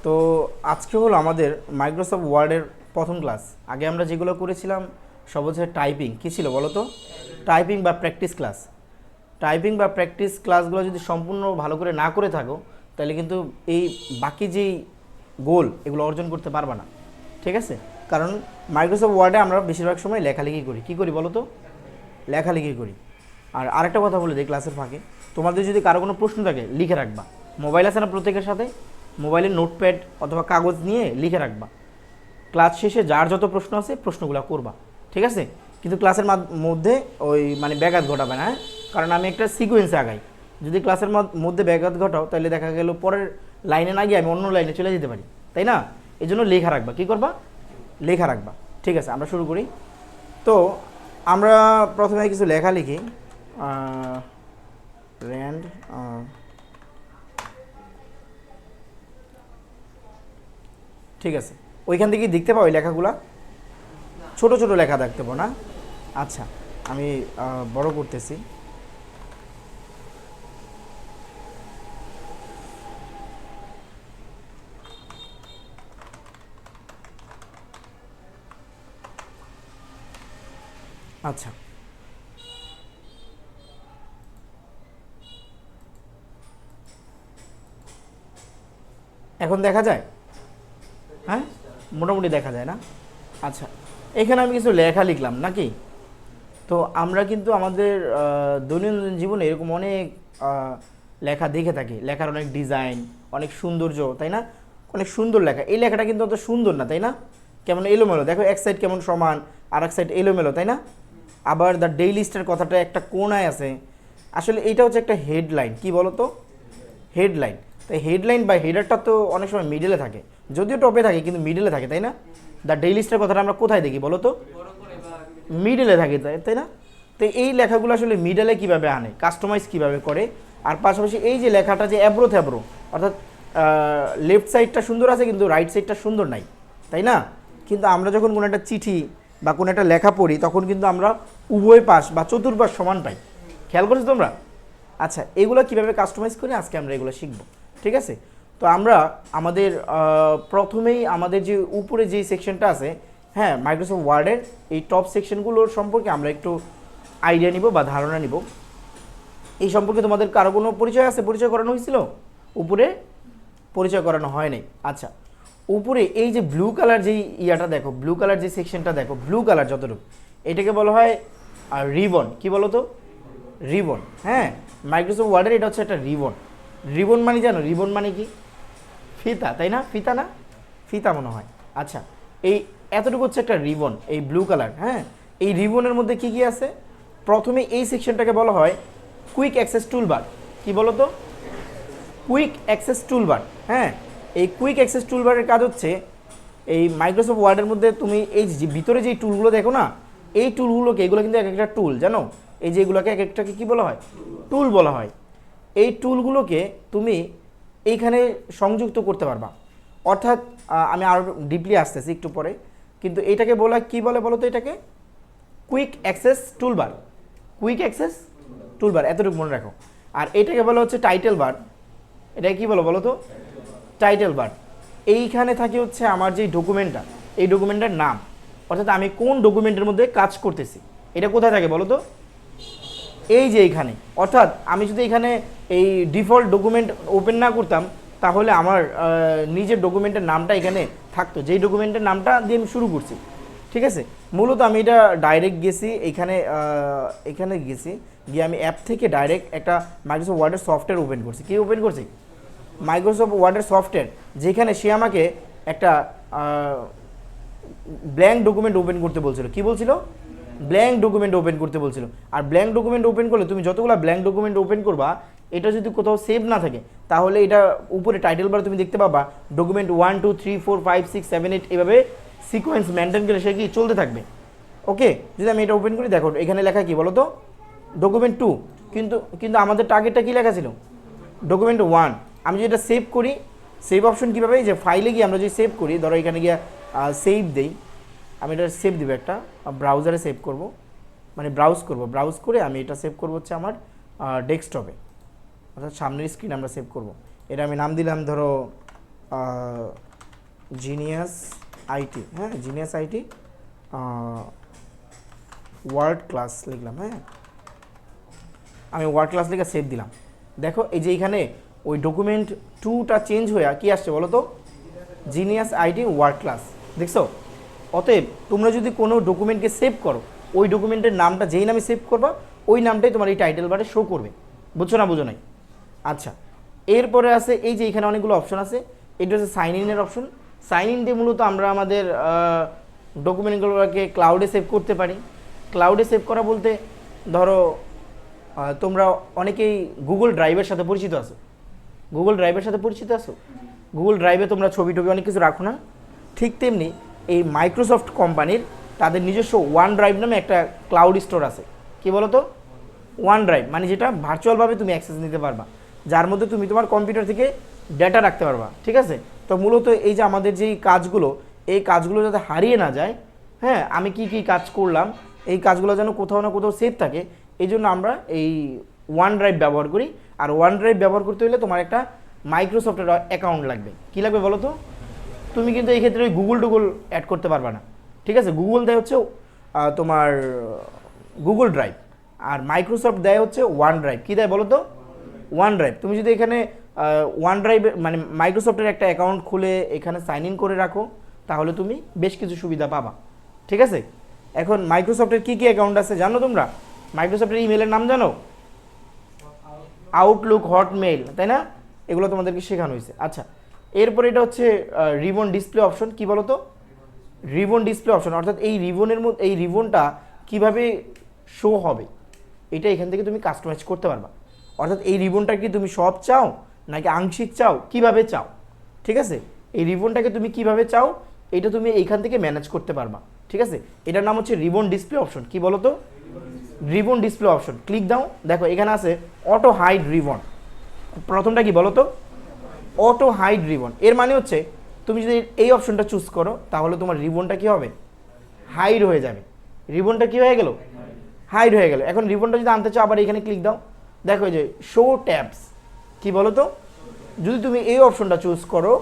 তো আজকে হলো আমাদের মাইক্রোসফট ওয়ার্ডের প্রথম ক্লাস। আগে আমরা যেগুলো করেছিলাম সব হচ্ছে টাইপিং। কী ছিল বলো তো? টাইপিং বা প্র্যাকটিস ক্লাস। টাইপিং বা প্র্যাকটিস ক্লাসগুলো যদি সম্পূর্ণ ভালো করে না করে থাকো তাহলে কিন্তু এই বাকি যেই গোল এগুলো অর্জন করতে পারবা না। ঠিক আছে? কারণ মাইক্রোসফট ওয়ার্ডে আমরা বেশিরভাগ সময় লেখালেখি করি। কী করি বলো তো? লেখালেখি করি। আর আরেকটা কথা বলে দিই ক্লাসের ফাঁকে, তোমাদের যদি কারো কোনো প্রশ্ন থাকে লিখে রাখবা। মোবাইল আছে না প্রত্যেকের সাথে? মোবাইলে নোটপ্যাড অথবা কাগজ নিয়ে লিখে রাখবা। ক্লাস শেষে যার যত প্রশ্ন আছে প্রশ্নগুলো করবা। ঠিক আছে? কিন্তু ক্লাসের মধ্যে ওই মানে ব্যাঘাত ঘটাবে না, হ্যাঁ? কারণ আমি একটা সিকোয়েন্সে আগাই। যদি ক্লাসের মধ্যে ব্যাঘাত ঘটাও তাহলে দেখা গেল পরের লাইনে না গিয়ে আমি অন্য লাইনে চলে যেতে পারি, তাই না? এই জন্য লেখা রাখবা। কী করবা? লেখা রাখবা। ঠিক আছে, আমরা শুরু করি। তো আমরা প্রথমে কিছু লেখা লিখি। র্যান্ড ঠিক আছে, ওইখান থেকে দেখতে পাও ওই লেখাগুলা? ছোট ছোট লেখা দেখতে পাও না? আচ্ছা, আমি বড় করতেছি। আচ্ছা, এখন দেখা যায়? হ্যাঁ, মোটামুটি দেখা যায় না? আচ্ছা, এখানে আমি কিছু লেখা লিখলাম নাকি? তো আমরা কিন্তু আমাদের দৈনন্দিন জীবনে এরকম অনেক লেখা দেখে থাকি। লেখার অনেক ডিজাইন, অনেক সৌন্দর্য, তাই না? অনেক সুন্দর লেখা। এই লেখাটা কিন্তু অত সুন্দর না, তাই না? কেমন এলোমেলো, দেখো এক সাইড কেমন সমান আর এক সাইড এলোমেলো, তাই না? আবার দ্য ডেইলি স্টার কথাটা একটা কোণায় আছে। আসলে এটা হচ্ছে একটা হেডলাইন। কি বলো তো? হেডলাইন। তাই হেডলাইন বা হেডারটা তো অনেক সময় মিডলে থাকে, যদিও টপে থাকে কিন্তু মিডলে থাকে, তাই না? দ্য ডেইলি স্টার কথাটা আমরা কোথায় দেখি বলো তো? মিডলে থাকে, তাই না? তো এই লেখাগুলো আসলে মিডলে কিভাবে আনে, কাস্টমাইজ কিভাবে করে, আর পাশাপাশি এই যে লেখাটা যে অ্যাব্রো থ্যাব্রো, অর্থাৎ লেফট সাইডটা সুন্দর আছে কিন্তু রাইট সাইডটা সুন্দর নাই, তাই না? কিন্তু আমরা যখন কোনো একটা চিঠি বা কোনো একটা লেখা পড়ি তখন কিন্তু আমরা উভয় পাশ বা চতুর্পাশ সমান পাই। খেয়াল করছো তোমরা? আচ্ছা, এগুলো কিভাবে কাস্টমাইজ করি আজকে আমরা এগুলো শিখব। ঠিক আছে? তো আমরা আমাদের প্রথমেই আমাদের যে উপরে যেই সেকশনটা আছে, হ্যাঁ, মাইক্রোসফট ওয়ার্ডের এই টপ সেকশনগুলোর সম্পর্কে আমরা একটু আইডিয়া নিব বা ধারণা নিব। এই সম্পর্কে তোমাদের কারো কোনো পরিচয় আছে? পরিচয় করানো হয়েছিল? উপরে পরিচয় করানো হয় নাই। আচ্ছা, উপরে এই যে ব্লু কালার যেই ইয়াটা দেখো, ব্লু কালার যে সেকশনটা দেখো, ব্লু কালার যতটুকু, এটাকে বলা হয় রিবন। কি বলো তো? রিবন। হ্যাঁ, মাইক্রোসফট ওয়ার্ডের এটা হচ্ছে একটা রিবন। রিবন মানে জানো? রিবন মানে কি? ফিতা, তাই না? ফিতা না? ফিতা মনে হয়। আচ্ছা, এই এতটুকু হচ্ছে একটা রিবন, এই ব্লু কালার। হ্যাঁ, এই রিবনের মধ্যে কি কি আছে? প্রথমে এই সেকশনটাকে বলা হয় কুইক অ্যাক্সেস টুলবার। কি বলো তো? Quick access toolbar. হ্যাঁ, এই কুইক অ্যাক্সেস টুলবারের কাজ হচ্ছে এই মাইক্রোসফট ওয়ার্ডের মধ্যে তুমি এই যে ভিতরে যেই টুলগুলো দেখো না, এই টুলগুলোকে, এগুলো কিন্তু এক একটা টুল, জানো? এই যে এগুলোকে এক একটাকে কী বলা হয়? টুল বলা হয়। এই টুলগুলোকে তুমি এইখানে সংযুক্ত করতে পারবা। অর্থাৎ আমি আরও ডিপলি আসতেছি একটু পরে, কিন্তু এটাকে বলা কি বলে বলো তো? এটাকে quick access toolbar. Quick access toolbar, এতটুকু মনে রাখো। আর এটাকে বলা হচ্ছে টাইটেল বার। এটাকে কী বলো বলো তো? Title bar. এইখানে থাকে হচ্ছে আমার যে ডকুমেন্টটা, এই ডকুমেন্টের নাম, অর্থাৎ আমি কোন ডকুমেন্টের মধ্যে কাজ করতেছি। এটা কোথায় থাকে বলো তো? এই যে এইখানে। অর্থাৎ আমি যদি এখানে এই ডিফল্ট ডকুমেন্ট ওপেন না করতাম তাহলে আমার নিজের ডকুমেন্টের নামটা এখানে থাকতো, যেই ডকুমেন্টের নামটা দিয়ে আমি শুরু করছি। ঠিক আছে? মূলত আমি এটা ডাইরেক্ট গেছি এখানে, এখানে গেছি, গিয়ে আমি অ্যাপ থেকে ডাইরেক্ট একটা মাইক্রোসফট ওয়ার্ডের সফটওয়্যার ওপেন করছি। কি ওপেন করছি? মাইক্রোসফট ওয়ার্ডের সফটওয়্যার, যেখানে সে আমাকে একটা ব্ল্যাঙ্ক ডকুমেন্ট ওপেন করতে বলছিল। কি বলছিল? ব্ল্যাঙ্ক ডকুমেন্ট ওপেন করতে বলছিল। আর ব্ল্যাঙ্ক ডকুমেন্ট ওপেন করলে তুমি যতগুলো ব্ল্যাঙ্ক ডকুমেন্ট ওপেন করবা, এটা যদি কোথাও সেভ না থাকে তাহলে এটা উপরে টাইটেল বার তুমি দেখতে পাবা ডকুমেন্ট 1 2 3 4 5 6 7 8 এভাবে সিকোয়েন্স মেনটেন করে সে কি চলতে থাকবে। ওকে, যদি আমি এটা ওপেন করি, দেখো এখানে লেখা কি বলো তো? ডকুমেন্ট 2। কিন্তু কিন্তু আমাদের টার্গেটটা কি লেখা ছিল? ডকুমেন্ট 1। আমি যদি এটা সেভ করি, সেভ অপশন কীভাবে? যে ফাইলে গিয়ে আমরা যদি সেভ করি, ধরো এখানে গিয়ে সেভ দেই, আমি এটা সেভ দিব একটা ব্রাউজারে সেভ করব, মানে ব্রাউজ করব, ব্রাউজ করে আমি এটা সেভ করব হচ্ছে আমার ডেস্কটপে, অর্থাৎ সামনের স্ক্রিন আমরা সেভ করব। এটা আমি নাম দিলাম ধরো জিনিয়াস আইটি, হ্যাঁ জিনিয়াস আইটি ওয়ার্ড ক্লাস লিখলাম, হ্যাঁ আমি ওয়ার্ড ক্লাস লিখে সেভ দিলাম। দেখো এই যে এখানে ওই ডকুমেন্ট টুটা চেঞ্জ হয়ে কি আসছে বলো তো, জিনিয়াস আইটি ওয়ার্ড ক্লাস, দেখছো? অতএব তোমরা যদি কোনো ডকুমেন্টকে সেভ করো, ওই ডকুমেন্টের নামটা যেই নামে সেভ করবা ওই নামটাই তোমার এই টাইটেল বারে শো করবে, বুঝছো না বুঝো নাই? আচ্ছা, এরপরে আছে এই যে এখানে অনেকগুলো অপশন আছে, এটা হচ্ছে সাইন ইনের অপশন। সাইন ইন দিয়ে মূলত আমরা আমাদের ডকুমেন্টগুলোকে ক্লাউডে সেভ করতে পারি। ক্লাউডে সেভ করা বলতে ধরো তোমরা অনেকেই গুগল ড্রাইভের সাথে পরিচিত আছো, গুগল ড্রাইভের সাথে পরিচিত আছো? গুগল ড্রাইভে তোমরা ছবি টবি অনেক কিছু রাখো না? ঠিক তেমনি এই মাইক্রোসফট কোম্পানির তাদের নিজস্ব ওয়ান ড্রাইভ নামে একটা ক্লাউড স্টোর আছে। কি বলো তো? ওয়ান ড্রাইভ মানে যেটা ভার্চুয়ালভাবে তুমি অ্যাক্সেস নিতে পারবা, যার মধ্যে তুমি তোমার কম্পিউটার থেকে ডেটা রাখতে পারবা, ঠিক আছে? তো মূলত এই যে আমাদের যেই কাজগুলো, এই কাজগুলো যাতে হারিয়ে না যায়, হ্যাঁ আমি কি কি কাজ করলাম এই কাজগুলো যেন কোথাও না কোথাও সেভ থাকে, এই জন্য আমরা এই ওয়ান ড্রাইভ ব্যবহার করি। আর ওয়ান ড্রাইভ ব্যবহার করতে হলে তোমার একটা মাইক্রোসফটের অ্যাকাউন্ট লাগবে। কী লাগবে বলো তো? তুমি কিন্তু এই ক্ষেত্রে গুগল টুগল অ্যাড করতে পারবা না, ঠিক আছে? গুগল দেয় হচ্ছে তোমার গুগল ড্রাইভ, আর মাইক্রোসফট দেয় হচ্ছে ওয়ান ড্রাইভ। কী দেয় বলো তো? One drive. তুমি যদি এখানে ওয়ান ড্রাইভ মানে মাইক্রোসফটের একটা অ্যাকাউন্ট খুলে এখানে সাইন ইন করে রাখো, তাহলে তুমি বেশ কিছু সুবিধা পাবা, ঠিক আছে? এখন মাইক্রোসফটের কী কী অ্যাকাউন্ট আছে জানো তোমরা? মাইক্রোসফটের ইমেলের নাম জানো? আউটলুক, হটমেইল, তাই না? এগুলো তোমাদেরকে শেখানো হয়েছে। আচ্ছা, এরপর এটা হচ্ছে রিবন ডিসপ্লে অপশন। কি বলো তো? রিবন ডিসপ্লে অপশন, অর্থাৎ এই রিবনের মধ্যে এই রিবনটা কীভাবে শো হবে এটা এখান থেকে তুমি কাস্টমাইজ করতে পারবা। অর্থাৎ এই রিবনটা কি তুমি সব চাও নাকি আংশিক চাও, কিভাবে চাও, ঠিক আছে? এই রিবনটাকে তুমি কিভাবে চাও এটা তুমি এইখান থেকে ম্যানেজ করতে পারবা, ঠিক আছে? এটার নাম হচ্ছে রিবন ডিসপ্লে অপশন। কি বলো তো? Ribbon display option. ক্লিক দাও, দেখো এখানে আছে অটো হাইড রিবন। প্রথমটা কি বলো তো? Auto hide ribbon. এর মানে হচ্ছে তুমি যদি এই অপশনটা চুজ করো তাহলে তোমার রিবনটা কি হবে? হাইড হয়ে যাবে। রিবনটা কি হয়ে গেল? হাইড হয়ে গেল। এখন রিবনটা যদি আনতে চাও আবার এখানে ক্লিক দাও, দেখো এই যে শো ট্যাবস। কি বলো তো? যদি তুমি এই অপশনটা চুজ করো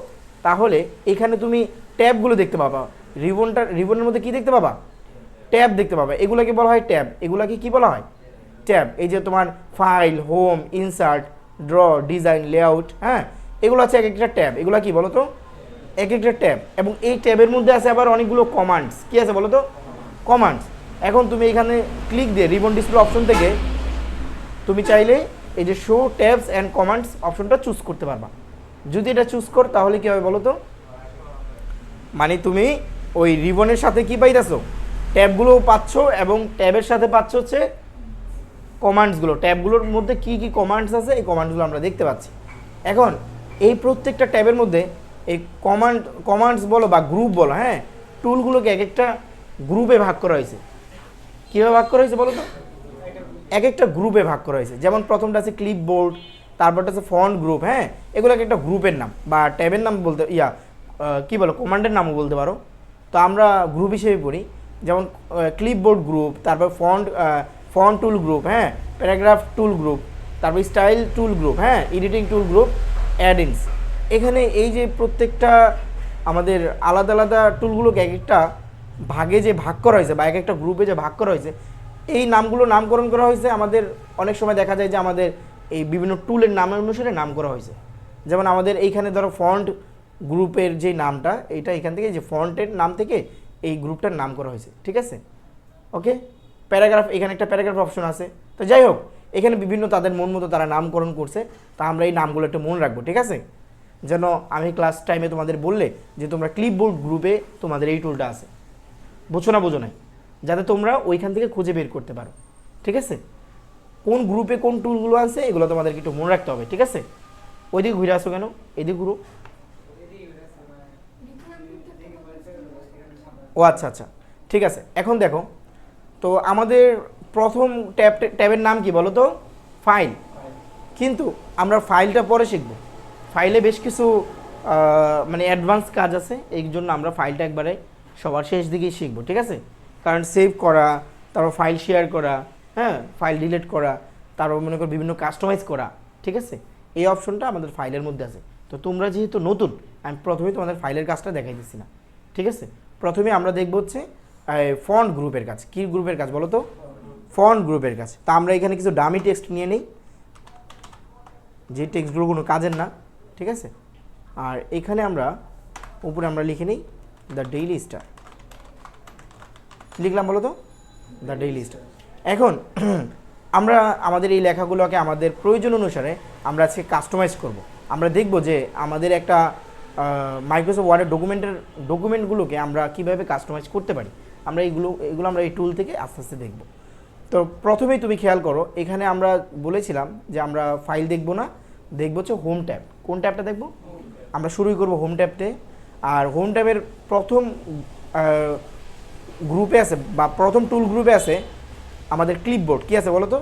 তাহলে এখানে তুমি ট্যাবগুলো দেখতে পাবা। রিবনের মধ্যে কি দেখতে পাবা? ট্যাব দেখতে পাবে। এগুলোকে বলা হয় ট্যাব। এগুলোকে কি বলা হয়? ট্যাব। এই যে তোমার file, home, insert, draw, design, layout, হ্যাঁ এগুলো আছে এক একটা ট্যাব। এগুলো কি বলো তো? এক একটা ট্যাব। এবং এই ট্যাবের মধ্যে আছে আবার অনেকগুলো কমান্ডস। কি আছে বলো তো? কমান্ডস। এখন তুমি এখানে ক্লিক দিয়ে রিবন ডিসপ্লে অপশন থেকে তুমি চাইলে এই যে শো ট্যাবস অ্যান্ড কমান্ডস অপশনটা চুজ করতে পারবা। যদি এটা চুজ কর তাহলে কী হবে বলো তো? মানে তুমি ওই রিবনের সাথে কি পাইতেছো? ট্যাবগুলোও পাচ্ছ এবং ট্যাবের সাথে পাচ্ছ হচ্ছে কমান্ডসগুলো। ট্যাবগুলোর মধ্যে কি কি কমান্ডস আছে এই কমান্ডসগুলো আমরা দেখতে পাচ্ছি। এখন এই প্রত্যেকটা ট্যাবের মধ্যে এই কমান্ডস বলো বা গ্রুপ বলো, হ্যাঁ টুলগুলোকে এক একটা গ্রুপে ভাগ করা হয়েছে। কীভাবে ভাগ করা হয়েছে বলো তো? এক একটা গ্রুপে ভাগ করা হয়েছে। যেমন প্রথমটা আছে ক্লিপবোর্ড, তারপরটা আছে ফন্ট গ্রুপ, হ্যাঁ এগুলো একটা গ্রুপের নাম বা ট্যাবের নাম বলতে কি বলো কমান্ডের নামও বলতে পারো। তো আমরা গ্রুপ হিসেবে পড়ি, যেমন ক্লিপবোর্ড গ্রুপ, তারপর ফন্ট টুল গ্রুপ, হ্যাঁ প্যারাগ্রাফ টুল গ্রুপ, তারপর স্টাইল টুল গ্রুপ, হ্যাঁ এডিটিং টুল গ্রুপ, অ্যাডিংস। এখানে এই যে প্রত্যেকটা আমাদের আলাদা আলাদা টুলগুলোকে এক একটা ভাগে যে ভাগ করা হয়েছে বা এক একটা গ্রুপে যে ভাগ করা হয়েছে, এই নামগুলো নামকরণ করা হয়েছে। আমাদের অনেক সময় দেখা যায় যে আমাদের এই বিভিন্ন টুলের নামের অনুসারে নাম করা হয়েছে। যেমন আমাদের এইখানে ধরো ফন্ট গ্রুপের যে নামটা, এইটা এখান থেকে যে ফন্টের নাম থেকে এই গ্রুপটার নাম করা হয়েছে, ঠিক আছে? ওকে। প্যারাগ্রাফ, এখানে একটা প্যারাগ্রাফ অপশন আছে। তো যাই হোক, এখানে বিভিন্ন তাদের মন মতো তারা নামকরণ করছে, তা আমরা এই নামগুলো একটু মনে রাখবো, ঠিক আছে? যেন আমি ক্লাস টাইমে তোমাদের বললে যে তোমরা ক্লিপবোর্ড গ্রুপে তোমাদের এই টুলটা আছে, বুঝো না বুঝো নাই, যাতে তোমরা ওইখান থেকে খুঁজে বের করতে পারো, ঠিক আছে? কোন গ্রুপে কোন টুলগুলো আছে এগুলো তোমাদেরকে একটু মনে রাখতে হবে, ঠিক আছে? ওইদিকে ঘুরে আসো কেন? এদিকে ঘুরো। ও আচ্ছা আচ্ছা, ঠিক আছে। এখন দেখো তো আমাদের প্রথম ট্যাবের নাম কি বলো তো? ফাইল। কিন্তু আমরা ফাইলটা পরে শিখব। ফাইলে বেশ কিছু মানে অ্যাডভান্স কাজ আছে, এই জন্য আমরা ফাইলটা একবারে সবার শেষ দিকেই শিখবো, ঠিক আছে? কারণ সেভ করা, তারপর ফাইল শেয়ার করা, হ্যাঁ ফাইল ডিলিট করা, তারপর মনে করো বিভিন্ন কাস্টমাইজ করা, ঠিক আছে? এই অপশনটা আমাদের ফাইলের মধ্যে আছে। তো তোমরা যেহেতু নতুন, আমি প্রথমেই তোমাদের ফাইলের কাজটা দেখাই দিচ্ছি না, ঠিক আছে? প্রথমে আমরা দেখব হচ্ছে ফন্ট গ্রুপের কাজ। কী গ্রুপের কাজ বলো তো? ফন্ট গ্রুপের কাজ। তা আমরা এখানে কিছু ডামি টেক্সট নিয়ে নিই, যে টেক্সটগুলো কোনো কাজের না, ঠিক আছে? আর এখানে আমরা উপরে আমরা লিখে নিই দ্য ডেইলি স্টার। লিখলাম বলো তো? The daily star. এখন আমরা আমাদের এই লেখাগুলোকে আমাদের প্রয়োজন অনুসারে আমরা আজকে কাস্টমাইজ করব। আমরা দেখব যে আমাদের একটা মাইক্রোসফট ওয়ার্ডের ডকুমেন্টগুলোকে আমরা কিভাবে কাস্টমাইজ করতে পারি। আমরা এগুলো আমরা এই টুল থেকে আস্তে আস্তে দেখব। তো প্রথমেই তুমি খেয়াল করো, এখানে আমরা বলেছিলাম যে আমরা ফাইল দেখব না, দেখব হচ্ছে হোম ট্যাব। কোন ট্যাবটা দেখব? আমরা শুরুই করব হোম ট্যাবতে। আর হোম ট্যাবের প্রথম গ্রুপে আছে বা প্রথম টুল গ্রুপে আছে আমাদের ক্লিপবোর্ড। কি আছে বলো তো?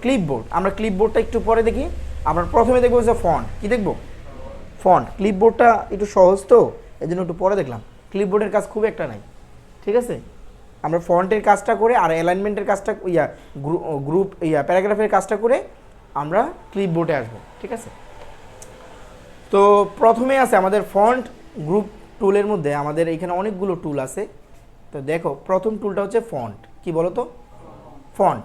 ক্লিপবোর্ড। আমরা ক্লিপবোর্ডটা একটু পরে দেখি। আমরা প্রথমে দেখবো যে ফন্ট। কি দেখব? ফন্ট। ক্লিপবোর্ডটা একটু সহজ তো, এই জন্য একটু পরে দেখলাম। ক্লিপবোর্ডের কাজ খুব একটা নাই, ঠিক আছে? আমরা ফন্টের কাজটা করে আর অ্যালাইনমেন্টের কাজটা গ্রুপ প্যারাগ্রাফের কাজটা করে আমরা ক্লিপবোর্ডে আসবো, ঠিক আছে? তো প্রথমে আছে আমাদের ফন্ট গ্রুপ টুলের মধ্যে আমাদের এখানে অনেকগুলো টুল আছে। তো দেখো প্রথম টুলটা হচ্ছে ফন্ট। কি বলো তো? ফন্ট।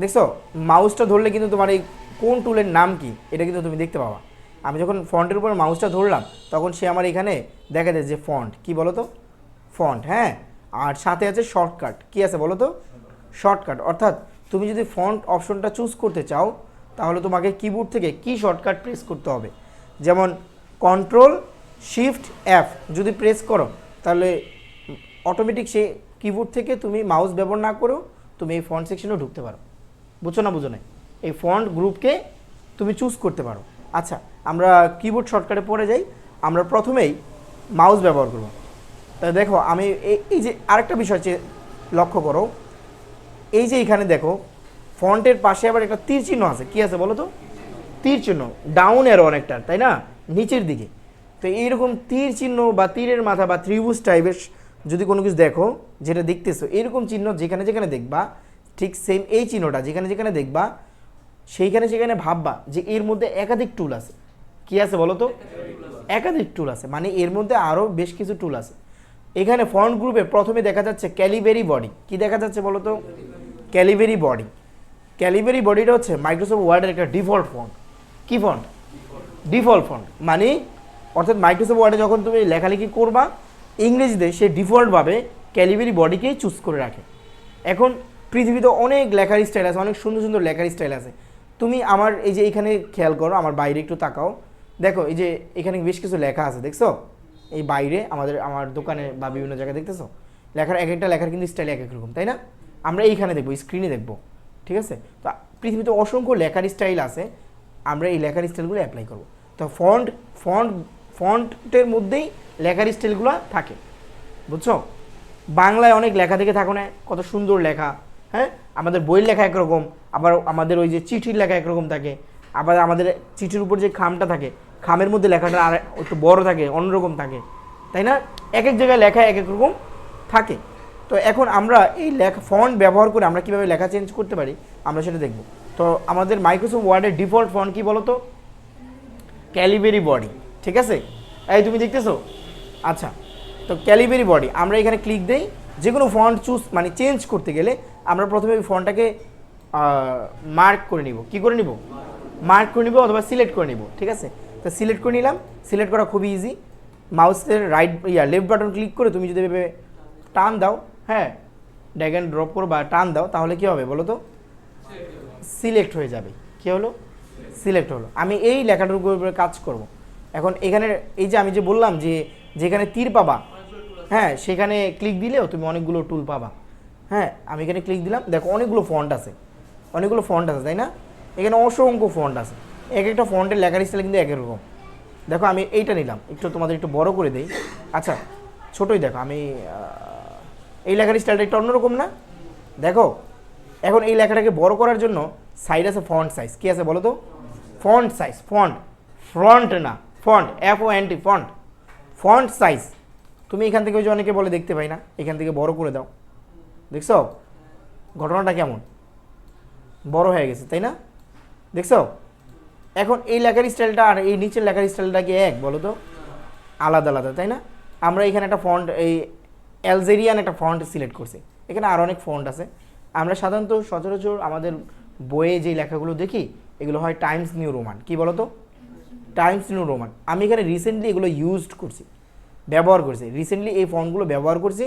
দেখছো মাউসটা ধরলে কিন্তু তোমার এই কোন টুলের নাম কি এটা কিন্তু তুমি দেখতে পাবা। আমি যখন ফন্টের উপর মাউসটা ধরলাম তখন সে আমার এখানে দেখা যায় যে ফন্ট। কি বলো তো? ফন্ট। হ্যাঁ, আর সাথে আছে শর্টকাট। কি আছে বলো তো? শর্টকাট। অর্থাৎ তুমি যদি ফন্ট অপশনটা চুজ করতে চাও তাহলে তোমাকে কিবোর্ড থেকে কি শর্টকাট প্রেস করতে হবে। যেমন কন্ট্রোল শিফট এফ যদি প্রেস করো তাহলে অটোমেটিক সে কিবোর্ড থেকে তুমি মাউস ব্যবহার না করেও তুমি এই ফন্ট সেকশনেও ঢুকতে পারো। বুঝছো না? বুঝো না? এই ফন্ট গ্রুপকে তুমি চুজ করতে পারো। আচ্ছা, আমরা কিবোর্ড শর্টকাটে পড়ে যাই। আমরা প্রথমেই মাউস ব্যবহার করব। তা দেখো আমি এই যে আরেকটা বিষয় লক্ষ্য করো, এই যে এখানে দেখো ফন্টের পাশে আবার একটা তীর চিহ্ন আছে। কি আছে বলো তো? তীর চিহ্ন। ডাউন এরো অনেকটা, তাই না? নিচের দিকে। তো এইরকম তীর চিহ্ন বা তীরের মাথা বা ত্রিভুজ টাইপের যদি কোনো কিছু দেখো যেটা দেখতেছো, এরকম চিহ্ন যেখানে যেখানে দেখবা, ঠিক সেম এই চিহ্নটা যেখানে যেখানে দেখবা সেইখানে সেখানে ভাববা যে এর মধ্যে একাধিক টুল আছে। কি আছে বলো তো? একাধিক টুল আছে, মানে এর মধ্যে আরও বেশ কিছু টুল আছে। এখানে ফন্ট গ্রুপে প্রথমে দেখা যাচ্ছে ক্যালিবেরি বডি। কি দেখা যাচ্ছে বলো তো? ক্যালিবেরি বডি। ক্যালিবেরি বডিটা হচ্ছে মাইক্রোসফট ওয়ার্ডের একটা ডিফল্ট ফন্ট। কি ফন্ট? Default font. মানে অর্থাৎ মাইক্রোসফট ওয়ার্ডে যখন তুমি লেখালেখি করবা ইংরেজিতে সে ডিফল্টভাবে ক্যালিবেরি বডিকেই চুজ করে রাখে। এখন পৃথিবীতে অনেক লেখার স্টাইল আছে, অনেক সুন্দর সুন্দর লেখার স্টাইল আছে। তুমি আমার এই যে এখানে খেয়াল করো, আমার বাইরে একটু তাকাও, দেখো এই যে এখানে বেশ কিছু লেখা আছে, দেখছো? এই বাইরে আমার দোকানে বা বিভিন্ন জায়গায় দেখতেছো লেখার এক একটা লেখার কিন্তু স্টাইল এক এক রকম, তাই না? আমরা এইখানে দেখবো, স্ক্রিনে দেখবো, ঠিক আছে? তো পৃথিবীতে অসংখ্য লেখার স্টাইল আছে, আমরা এই লেখার স্টাইলগুলো অ্যাপ্লাই করব। তো ফন্টের মধ্যেই লেখার স্টাইলগুলো থাকে, বুঝছো? বাংলায় অনেক লেখা থেকে থাকো না, কত সুন্দর লেখা। হ্যাঁ, আমাদের বইয়ের লেখা একরকম, আবার আমাদের ওই যে চিঠির লেখা একরকম থাকে, আবার আমাদের চিঠির উপর যে খামটা থাকে খামের মধ্যে লেখাটা আর একটু বড় থাকে, অন্যরকম থাকে, তাই না? এক এক জায়গায় লেখা এক এক রকম থাকে। তো এখন আমরা এই লেখা ফন্ট ব্যবহার করে আমরা কীভাবে লেখা চেঞ্জ করতে পারি আমরা সেটা দেখব। তো আমাদের মাইক্রোসফট ওয়ার্ডের ডিফল্ট ফন্ট কী বলো তো? ক্যালিবেরি বডি, ঠিক আছে? এই তুমি দেখতেছো? আচ্ছা, তো ক্যালিবেরি বডি আমরা এখানে ক্লিক দেই। যে কোনো ফন্ট মানে চেঞ্জ করতে গেলে আমরা প্রথমে ওই ফন্টটাকে মার্ক করে নিব। কি করে নিব? মার্ক করে নিব অথবা সিলেক্ট করে নিব, ঠিক আছে? তো সিলেক্ট করে নিলাম। সিলেক্ট করা খুবই ইজি। মাউসের লেফট বাটন ক্লিক করে তুমি যদি এভাবে টান দাও, হ্যাঁ, ড্র্যাগ অ্যান্ড ড্রপ করো বা টান দাও, তাহলে কী হবে বলো তো? সিলেক্ট হয়ে যাবে। কী হলো? সিলেক্ট হলো। আমি এই লেখাটার উপরে কাজ করব। এখন এখানে এই যে আমি যে বললাম যে যেখানে তীর পাবা, হ্যাঁ, সেখানে ক্লিক দিলেও তুমি অনেকগুলো টুল পাবা। হ্যাঁ, আমি এখানে ক্লিক দিলাম, দেখো অনেকগুলো ফন্ট আছে, তাই না? এখানে অসংখ্য ফন্ট আছে। এক একটা ফন্টের লেখার স্টাইল কিন্তু এক রকম। দেখো আমি এইটা নিলাম, একটু তোমাদের একটু বড় করে দেই। আচ্ছা, ছোটোই দেখো, আমি এই লেখার স্টাইলটা একটু অন্যরকম না? দেখো এখন এই লেখাটাকে বড় করার জন্য সাইড আছে ফন্ট সাইজ। কি আছে বলো তো? Font size. ফন্ট না, ফন্ট, FONT, ফন্ট সাইজ। তুমি এখান থেকে ওই যে অনেকে বলে দেখতে পাই না, এখান থেকে বড় করে দাও। দেখছো ঘটনাটা কেমন? বড় হয়ে গেছে, তাই না? দেখছো? এখন এই লেখার স্টাইলটা আর এই নিচের লেখার স্টাইলটা কি এক বলো তো? আলাদা আলাদা, তাই না? আমরা এখানে একটা ফন্ট, এই অ্যালজেরিয়ান একটা ফন্ট সিলেক্ট করছি, এখানে আরও অনেক ফন্ট আছে। আমরা সাধারণত সচরাচর আমাদের বইয়ে যে লেখাগুলো দেখি এগুলো হয় টাইমস নিউ রোমান। কি বলো তো? Times new Roman. আমি এখানে রিসেন্টলি এগুলো ইউজড করছি, ব্যবহার করছি, রিসেন্টলি এই ফন্টগুলো ব্যবহার করছি,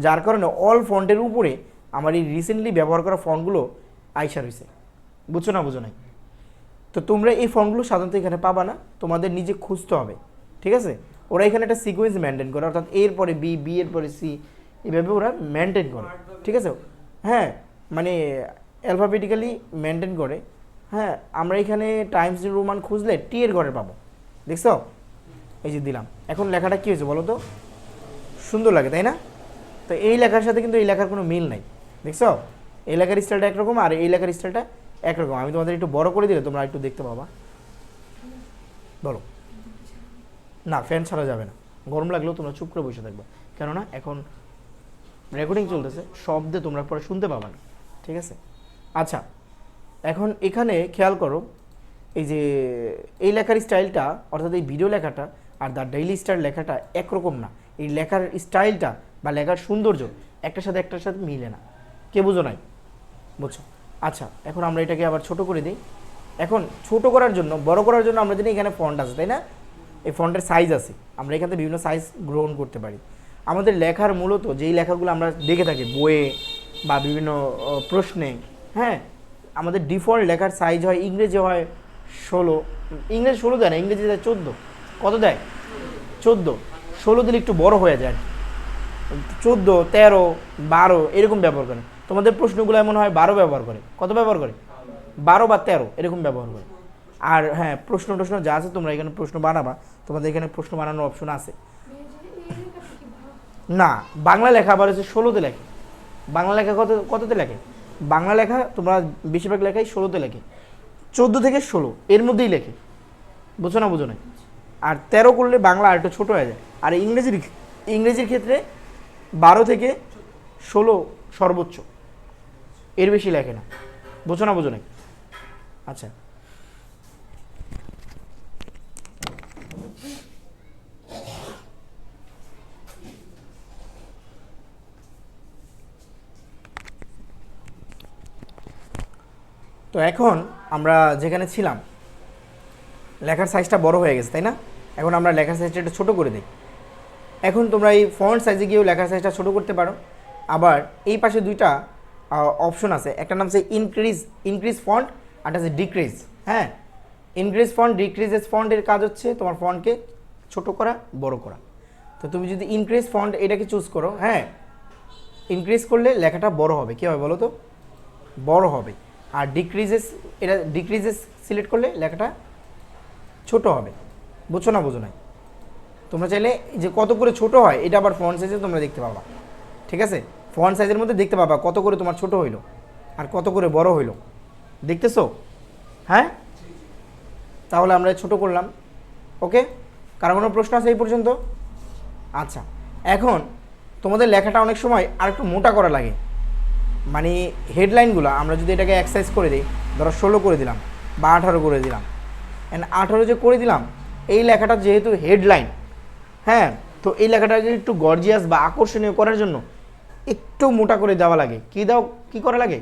যার কারণে অল ফন্টের উপরে আমার এই রিসেন্টলি ব্যবহার করা ফন্টগুলো আইসা রয়েছে। বুঝছো না? বুঝো নাই? তো তোমরা এই ফন্টগুলো সাধারণত এখানে পাবা না, তোমাদের নিজে খুঁজতে হবে, ঠিক আছে? ওরা এখানে একটা সিকোয়েন্স মেনটেন করে, অর্থাৎ এর পরে বি, বি এর পরে সি, এভাবে ওরা মেনটেন করে, ঠিক আছে? হ্যাঁ, মানে অ্যালফাবেটিক্যালি মেনটেন করে। হ্যাঁ, আমরা এখানে টাইমস নিউ রোমান খুঁজলে টি এর ঘরে পাবো, দেখছো? এই যে দিলাম। এখন লেখাটা কী হয়েছে বলো তো? সুন্দর লাগে, তাই না? তো এই লেখার সাথে কিন্তু এই লেখার কোনো মিল নাই, দেখছো? এই লেখার স্টাইলটা একরকম আর এই লেখার স্টাইলটা একরকম। আমি তোমাদের একটু বড় করে দিলে তোমরা একটু দেখতে পাবা। বলো। না, ফ্যান ছাড়া যাবে না, গরম লাগলেও তোমরা চুপ করে বসে থাকবে, কেননা এখন রেকর্ডিং চলতেছে, শব্দে তোমরা পরে শুনতে পাবা না, ঠিক আছে? আচ্ছা, এখন এখানে খেয়াল করো, এই যে এই লেখার স্টাইলটা, অর্থাৎ এই ভিডিও লেখাটা আর দ্য ডেইলি স্টার লেখাটা একরকম না। এই লেখার স্টাইলটা বা লেখার সৌন্দর্য একটার সাথে মিলে না। কে বুঝো নাই? বুঝছো? আচ্ছা, এখন আমরা এটাকে আবার ছোট করে দিই। এখন ছোট করার জন্য, বড় করার জন্য আমরা জানি এখানে ফন্ট আছে, তাই না? এই ফন্টের সাইজ আছে, আমরা এখান থেকে বিভিন্ন সাইজ গ্রহণ করতে পারি। আমাদের লেখার মূলত যেই লেখাগুলো আমরা দেখে থাকি বইয়ে বা বিভিন্ন প্রশ্নে, হ্যাঁ, আমাদের ডিফল্ট লেখার সাইজ হয়, ইংরেজি হয় 16, ইংরেজি 16 দেয় না, ইংরেজি দেয় 14। কত দেয়? 14। 16 দিলে একটু বড় হয়ে যায়, 14, 13, 12 এরকম ব্যবহার করে। তোমাদের প্রশ্নগুলো এমন হয় 12 ব্যবহার করে। কত ব্যবহার করে? 12 বা 13 এরকম ব্যবহার করে। আর হ্যাঁ, প্রশ্ন যা আছে তোমরা এখানে প্রশ্ন বানাবা, তোমাদের এখানে প্রশ্ন বানানোর অপশন আছে। না, বাংলা লেখা আবার হচ্ছে 16তে লেখে। বাংলা লেখা কততে লেখে? বাংলা লেখা তোমরা বেশিরভাগ লেখাই 16তে লেখে, 14 থেকে 16 এর মধ্যেই লেখে। বুঝো না? বুঝো না? আর 13 করলে বাংলা আর একটু ছোটো হয়ে যায়। আর ইংরেজির ক্ষেত্রে 12 থেকে 16 সর্বোচ্চ, এর বেশি লেখে না। বুঝো না? বুঝো না? আচ্ছা, তো এখন আমরা যেখানে ছিলাম, লেখার সাইজটা বড় হয়ে গেছে, তাই না? এখন আমরা লেখার সাইজটা একটু ছোটো করে দিই। এখন তোমরা এই ফন্ট সাইজে গিয়েও লেখার সাইজটা ছোটো করতে পারো। আবার এই পাশে দুইটা অপশন আছে, একটা নাম হচ্ছে ইনক্রিজ ফন্ট, আর একটা হচ্ছে ডিক্রিজ। হ্যাঁ, ইনক্রিজ ফন্ট, ডিক্রিজেস ফন্টের কাজ হচ্ছে তোমার ফন্টকে ছোটো করা, বড় করা। তো তুমি যদি ইনক্রিজ ফন্ট এটাকে চুজ করো, হ্যাঁ, ইনক্রিজ করলে লেখাটা বড় হবে। কী হবে বলো তো? বড় হবে। আর ডিক্রিজেস সিলেক্ট করলে লেখাটা ছোট হবে। বুঝছো না? বুঝো নাই? তোমরা চাইলে যে কত করে ছোট হয় এটা আবার ফন্ট সাইজে তোমরা দেখতে পাবা, ঠিক আছে? ফন্ট সাইজের মধ্যে দেখতে পাবা কত করে তোমার ছোট হইলো আর কত করে বড় হইলো, দেখতেছো? হ্যাঁ, তাহলে আমরা ছোট করলাম। ওকে, কারো কোনো প্রশ্ন আছে এই পর্যন্ত? আচ্ছা, এখন তোমাদের লেখাটা অনেক সময় আর একটু মোটা করা লাগে, মানে হেডলাইনগুলো আমরা যদি এটাকে এক্সারসাইজ করে দিই, ধরো 16 করে দিলাম বা 18 করে দিলাম, 18 যে করে দিলাম, এই লেখাটা যেহেতু হেডলাইন, হ্যাঁ, তো এই লেখাটাকে একটু গর্জিয়াস বা আকর্ষণীয় করার জন্য একটু মোটা করে দেওয়া লাগে। কি করা লাগে?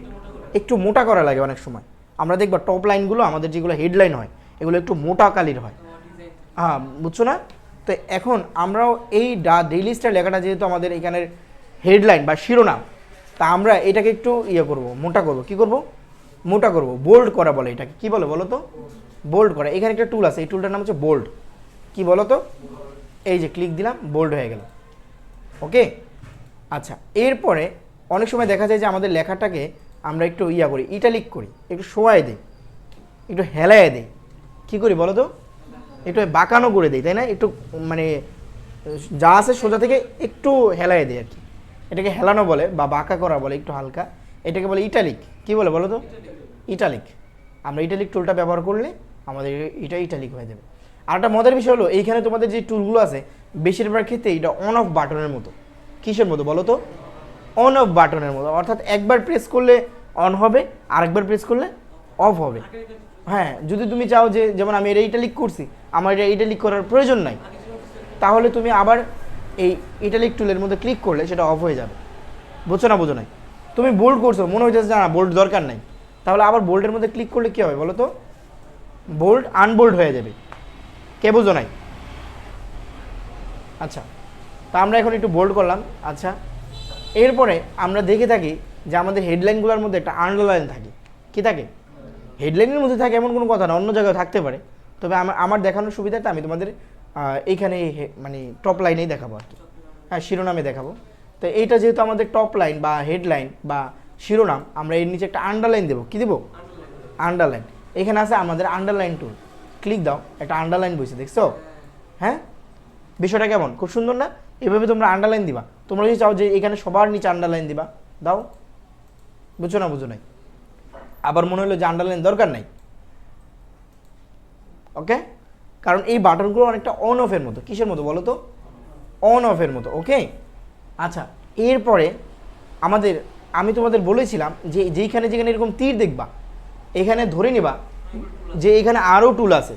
একটু মোটা করা লাগে অনেক সময়। আমরা দেখবা টপ লাইনগুলো আমাদের যেগুলো হেডলাইন হয় এগুলো একটু মোটা কালির হয়। হ্যাঁ, বুঝছো না? তো এখন আমরাও এই ডেইলি স্টার লেখাটা যেহেতু আমাদের এখানের হেডলাইন বা শিরোনাম, তা আমরা এটাকে একটু করব, মোটা করব। কি করব? মোটা করব, বোল্ড করা বলে এটাকে। কি বলে বলো তো? বোল্ড করা। এখানে একটা টুল আছে, এই টুলটার নাম হচ্ছে বোল্ড। কি বলো তো? এই যে ক্লিক দিলাম, বোল্ড হয়ে গেল। ওকে, আচ্ছা, এরপরে অনেক সময় দেখা যায় যে আমাদের লেখাটাকে আমরা একটু করি, ইটালিক করি, একটু শোয়াই দিই, একটু হেলায় দিই। কী করি বলো তো? একটু বাঁকানো করে দিই, তাই না? একটু মানে যা আছে সোজা থেকে একটু হেলায় দিই আর কি। এটাকে হেলানো বলে বা বাঁকা করা বলে, একটু হালকা। এটাকে বলে ইটালিক। কি বলে বলো তো? ইটালিক। আমরা ইটালিক টুলটা ব্যবহার করলে আমাদের এটা ইটালিক হয়ে যাবে। আর একটা মজার বিষয় হলো, এইখানে তোমাদের যে টুলগুলো আছে বেশিরভাগ ক্ষেত্রে এটা অন অফ বাটনের মতো। কিসের মতো বলো তো? অন অফ বাটনের মতো, অর্থাৎ একবার প্রেস করলে অন হবে, আরেকবার প্রেস করলে অফ হবে। হ্যাঁ, যদি তুমি চাও যে যেমন আমি এটা ইটালিক করছি, আমার এটা ইটালিক করার প্রয়োজন নাই, তাহলে তুমি আবার এই ইটালিক টুলের মধ্যে ক্লিক করলে সেটা অফ হয়ে যাবে। বুঝছো না বুঝো নাই? তুমি বোল্ড করছো, মনে হইতেছে না বোল্ড দরকার নাই, তাহলে আবার বোল্ডের মধ্যে ক্লিক করলে কী হবে বলো তো? বোল্ড আনবোল্ড হয়ে যাবে। কে বুঝো নাই? আচ্ছা, তা আমরা এখন একটু বোল্ড করলাম। আচ্ছা, এরপরে আমরা দেখে থাকি যে আমাদের হেডলাইনগুলোর মধ্যে একটা আন্ডারলাইন থাকে। কি থাকে? হেডলাইনের মধ্যে থাকে এমন কোনো কথা না, অন্য জায়গায় থাকতে পারে। তবে আমার দেখানোর সুবিধাটা আমি তোমাদের এইখানে মানে টপ লাইনেই দেখাবো আর কি। হ্যাঁ, শিরোনামে দেখাবো। তো এইটা যেহেতু আমাদের টপ লাইন বা হেডলাইন বা শিরোনাম, আমরা এর নিচে একটা আন্ডারলাইন দেবো। কী দেবো? আন্ডারলাইন। এখানে আছে আমাদের আন্ডারলাইন টুল। ক্লিক দাও, একটা আন্ডারলাইন বসে, দেখছো? হ্যাঁ, বিষয়টা কেমন? খুব সুন্দর না? এভাবে তোমরা আন্ডারলাইন দিবা। তোমরা যদি চাও যে এখানে সবার নিচে আন্ডারলাইন দিবা, দাও। বুঝছো না বুঝো নাই? আবার মনে হলো যে আন্ডারলাইন দরকার নাই, ওকে? কারণ এই বাটনগুলো অনেকটা অন অফের মতো। কিসের মতো বলো তো? অন অফের মতো, ওকে? আচ্ছা, এরপরে আমাদের, আমি তোমাদের বলেছিলাম যে যেখানে যেখানে এরকম তীর দেখবা, এখানে ধরে নিবা যে এখানে আরও টুল আছে।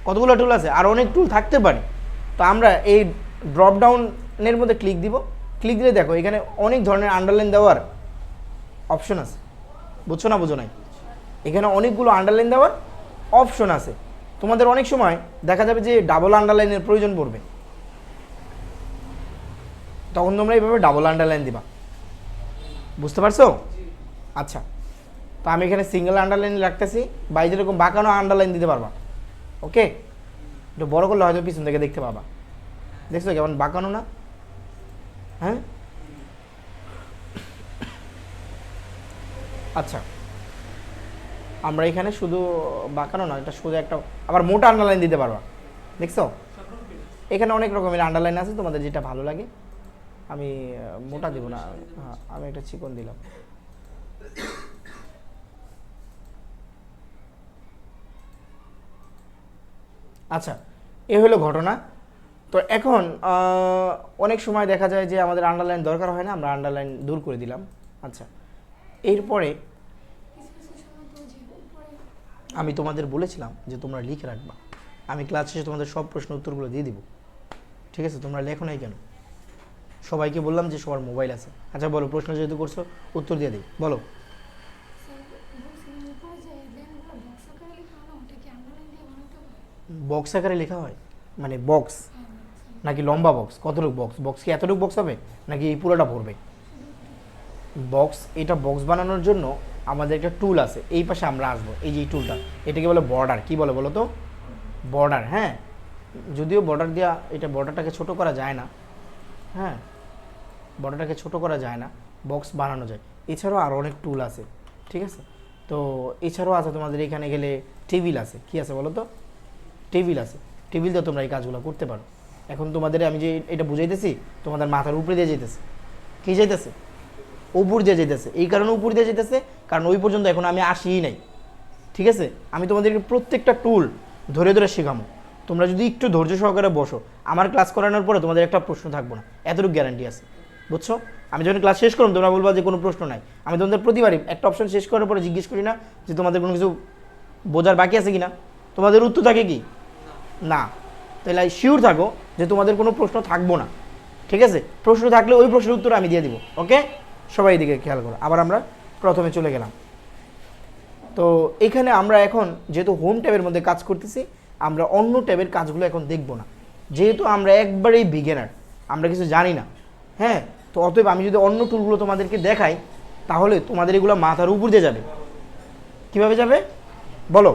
কতগুলো টুল আছে? আর অনেক টুল থাকতে পারে। তো আমরা এই ড্রপ ডাউনের মধ্যে ক্লিক দিব। ক্লিক দিলে দেখো এখানে অনেক ধরনের আন্ডারলাইন দেওয়ার অপশন আছে। বুঝছো না বুঝো নাই? এখানে অনেকগুলো আন্ডারলাইন দেওয়ার অপশন আছে। তোমাদের অনেক সময় দেখা যাবে যে ডাবল আন্ডারলাইনের প্রয়োজন পড়বে, তখন তোমরা এইভাবে ডাবল আন্ডারলাইন দিবা। বুঝতে পারছো? আচ্ছা, তো আমি এখানে সিঙ্গেল আন্ডারলাইন রাখতেছি, বা এই যেরকম বাঁকানো আন্ডারলাইন দিতে পারবা। ওকে, একটু বড় করলে হয়তো পিছন থেকে দেখতে পাবা। দেখছো কেমন বাঁকানো না? হ্যাঁ, আচ্ছা, আমরা এখানে শুধু বাঁকানো না, এটা শুধু একটা আবার মোটা আন্ডারলাইন দিতে পারবা। দেখছো এখানে অনেক রকমের আন্ডারলাইন আছে, তোমাদের যেটা ভালো লাগে। আমি মোটা দিব না, হ্যাঁ, আমি একটা চিকন দিলাম। আচ্ছা, এ হলো ঘটনা। তো এখন অনেক সময় দেখা যায় যে আমাদের আন্ডারলাইন দরকার হয় না, আমরা আন্ডারলাইন দূর করে দিলাম। আচ্ছা, এরপরে আমি তোমাদের বলেছিলাম যে তোমরা লিখে রাখবা। আমি ক্লাস শেষে তোমাদের সব প্রশ্ন উত্তরগুলো দিয়ে দিব। ঠিক আছে? তোমরা লেখো নাই কেন? সবাইকে বললাম যে সবার মোবাইল আছে। আচ্ছা বলো, প্রশ্ন যেহেতু করছো উত্তর দিয়ে দিই, বলো। বক্স আকারে লেখা হয় মানে বক্স নাকি লম্বা বক্স? কতটুকু বক্স? বক্স কি এতটুকু বক্স হবে নাকি এই পুরোটা ভরবে? বক্স, এটা বক্স বানানোর জন্য আমাদের একটা টুল আছে, এই পাশে আমরা আসবো। এই যে এই টুলটা, এটাকে বলে বর্ডার। কি বলে বলো তো? বর্ডার। হ্যাঁ, যদিও বর্ডার দেওয়া, এটা বর্ডারটাকে ছোট করা যায় না। হ্যাঁ, বর্ডারটাকে ছোট করা যায় না, বক্স বানানো যায়। এছাড়াও আরও অনেক টুল আছে। ঠিক আছে? তো এছাড়াও আছে তোমাদের এখানে গেলে টেবিল আছে। কি আছে বলো তো? টেবিল আছে। টেবিল দিয়ে তোমরা এই কাজগুলো করতে পারো। এখন তোমাদের আমি যে এটা বুঝাইতেছি, তোমাদের মাথার উপরে দিয়ে যেতেছে। কি যাইতেছে? উপর দিয়ে যেতেছে। এই কারণে উপর দিয়ে যেতেছে কারণ ওই পর্যন্ত এখন আমি আসিই নাই। ঠিক আছে? আমি তোমাদেরকে প্রত্যেকটা টুল ধরে ধরে শেখাবো। তোমরা যদি একটু ধৈর্য সহকারে বসো, আমার ক্লাস করানোর পরে তোমাদের একটা প্রশ্ন থাকবো না, এতটুকু গ্যারান্টি আছে। বুঝছো? আমি যখন ক্লাস শেষ করলাম তোমরা বলবা যে কোনো প্রশ্ন নাই। আমি তোমাদের প্রতিবারই একটা অপশন শেষ করার পরে জিজ্ঞেস করি না যে তোমাদের কোনো কিছু বোঝার বাকি আছে কি না? তোমাদের উত্তর থাকে কি না? তাহলে শিওর থাকো যে তোমাদের কোনো প্রশ্ন থাকবো না। ঠিক আছে? প্রশ্ন থাকলে ওই প্রশ্নের উত্তর আমি দিয়ে দিব। ওকে, সবাই এদিকে খেয়াল করো। আবার আমরা প্রথমে চলে গেলাম। তো এখানে আমরা এখন যেহেতু হোম ট্যাবের মধ্যে কাজ করতেছি, আমরা অন্য ট্যাবের কাজগুলো এখন দেখব না, যেহেতু আমরা একবারেই বিগিনার, আমরা কিছু জানি না। হ্যাঁ, তো অতএব আমি যদি অন্য টুলগুলো তোমাদেরকে দেখাই তাহলে তোমাদের এগুলো মাথার উপর দিয়ে যাবে। কিভাবে যাবে বলো?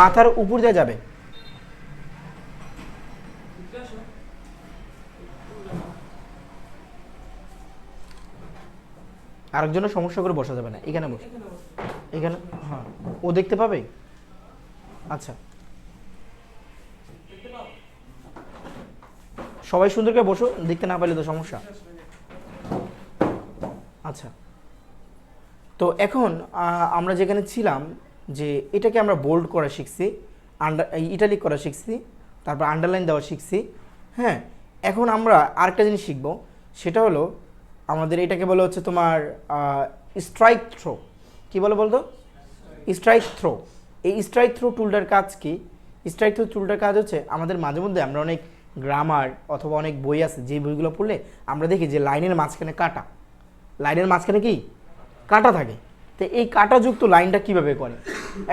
মাথার উপর দিয়ে যাবে। আরেকজনের সমস্যা করে বসা যাবে না, এখানে বসো, এখানে। হ্যাঁ, ও দেখতে পাবে। আচ্ছা, সবাই সুন্দর করে বসো, দেখতে না পাইলে তো সমস্যা। আচ্ছা, তো এখন আমরা যেখানে ছিলাম যে এটাকে আমরা বোল্ড করা শিখছি, ইটালিক করা শিখছি, তারপর আন্ডারলাইন দেওয়া শিখছি। হ্যাঁ, এখন আমরা আরেকটা জিনিস শিখবো, সেটা হলো আমাদের এটাকে বলে হচ্ছে তোমার স্ট্রাইক থ্রো। কী বলে বলতো? Strike throw. এই স্ট্রাইক থ্রো টুলটার কাজ কি? স্ট্রাইক থ্রো টুলটার কাজ হচ্ছে আমাদের মাঝে মধ্যে আমরা অনেক গ্রামার অথবা অনেক বই আছে, যে বইগুলো পড়লে আমরা দেখি যে লাইনের মাঝখানে কাটা, লাইনের মাঝখানে কি কাটা থাকে। তো এই কাটাযুক্ত লাইনটা কিভাবে করে?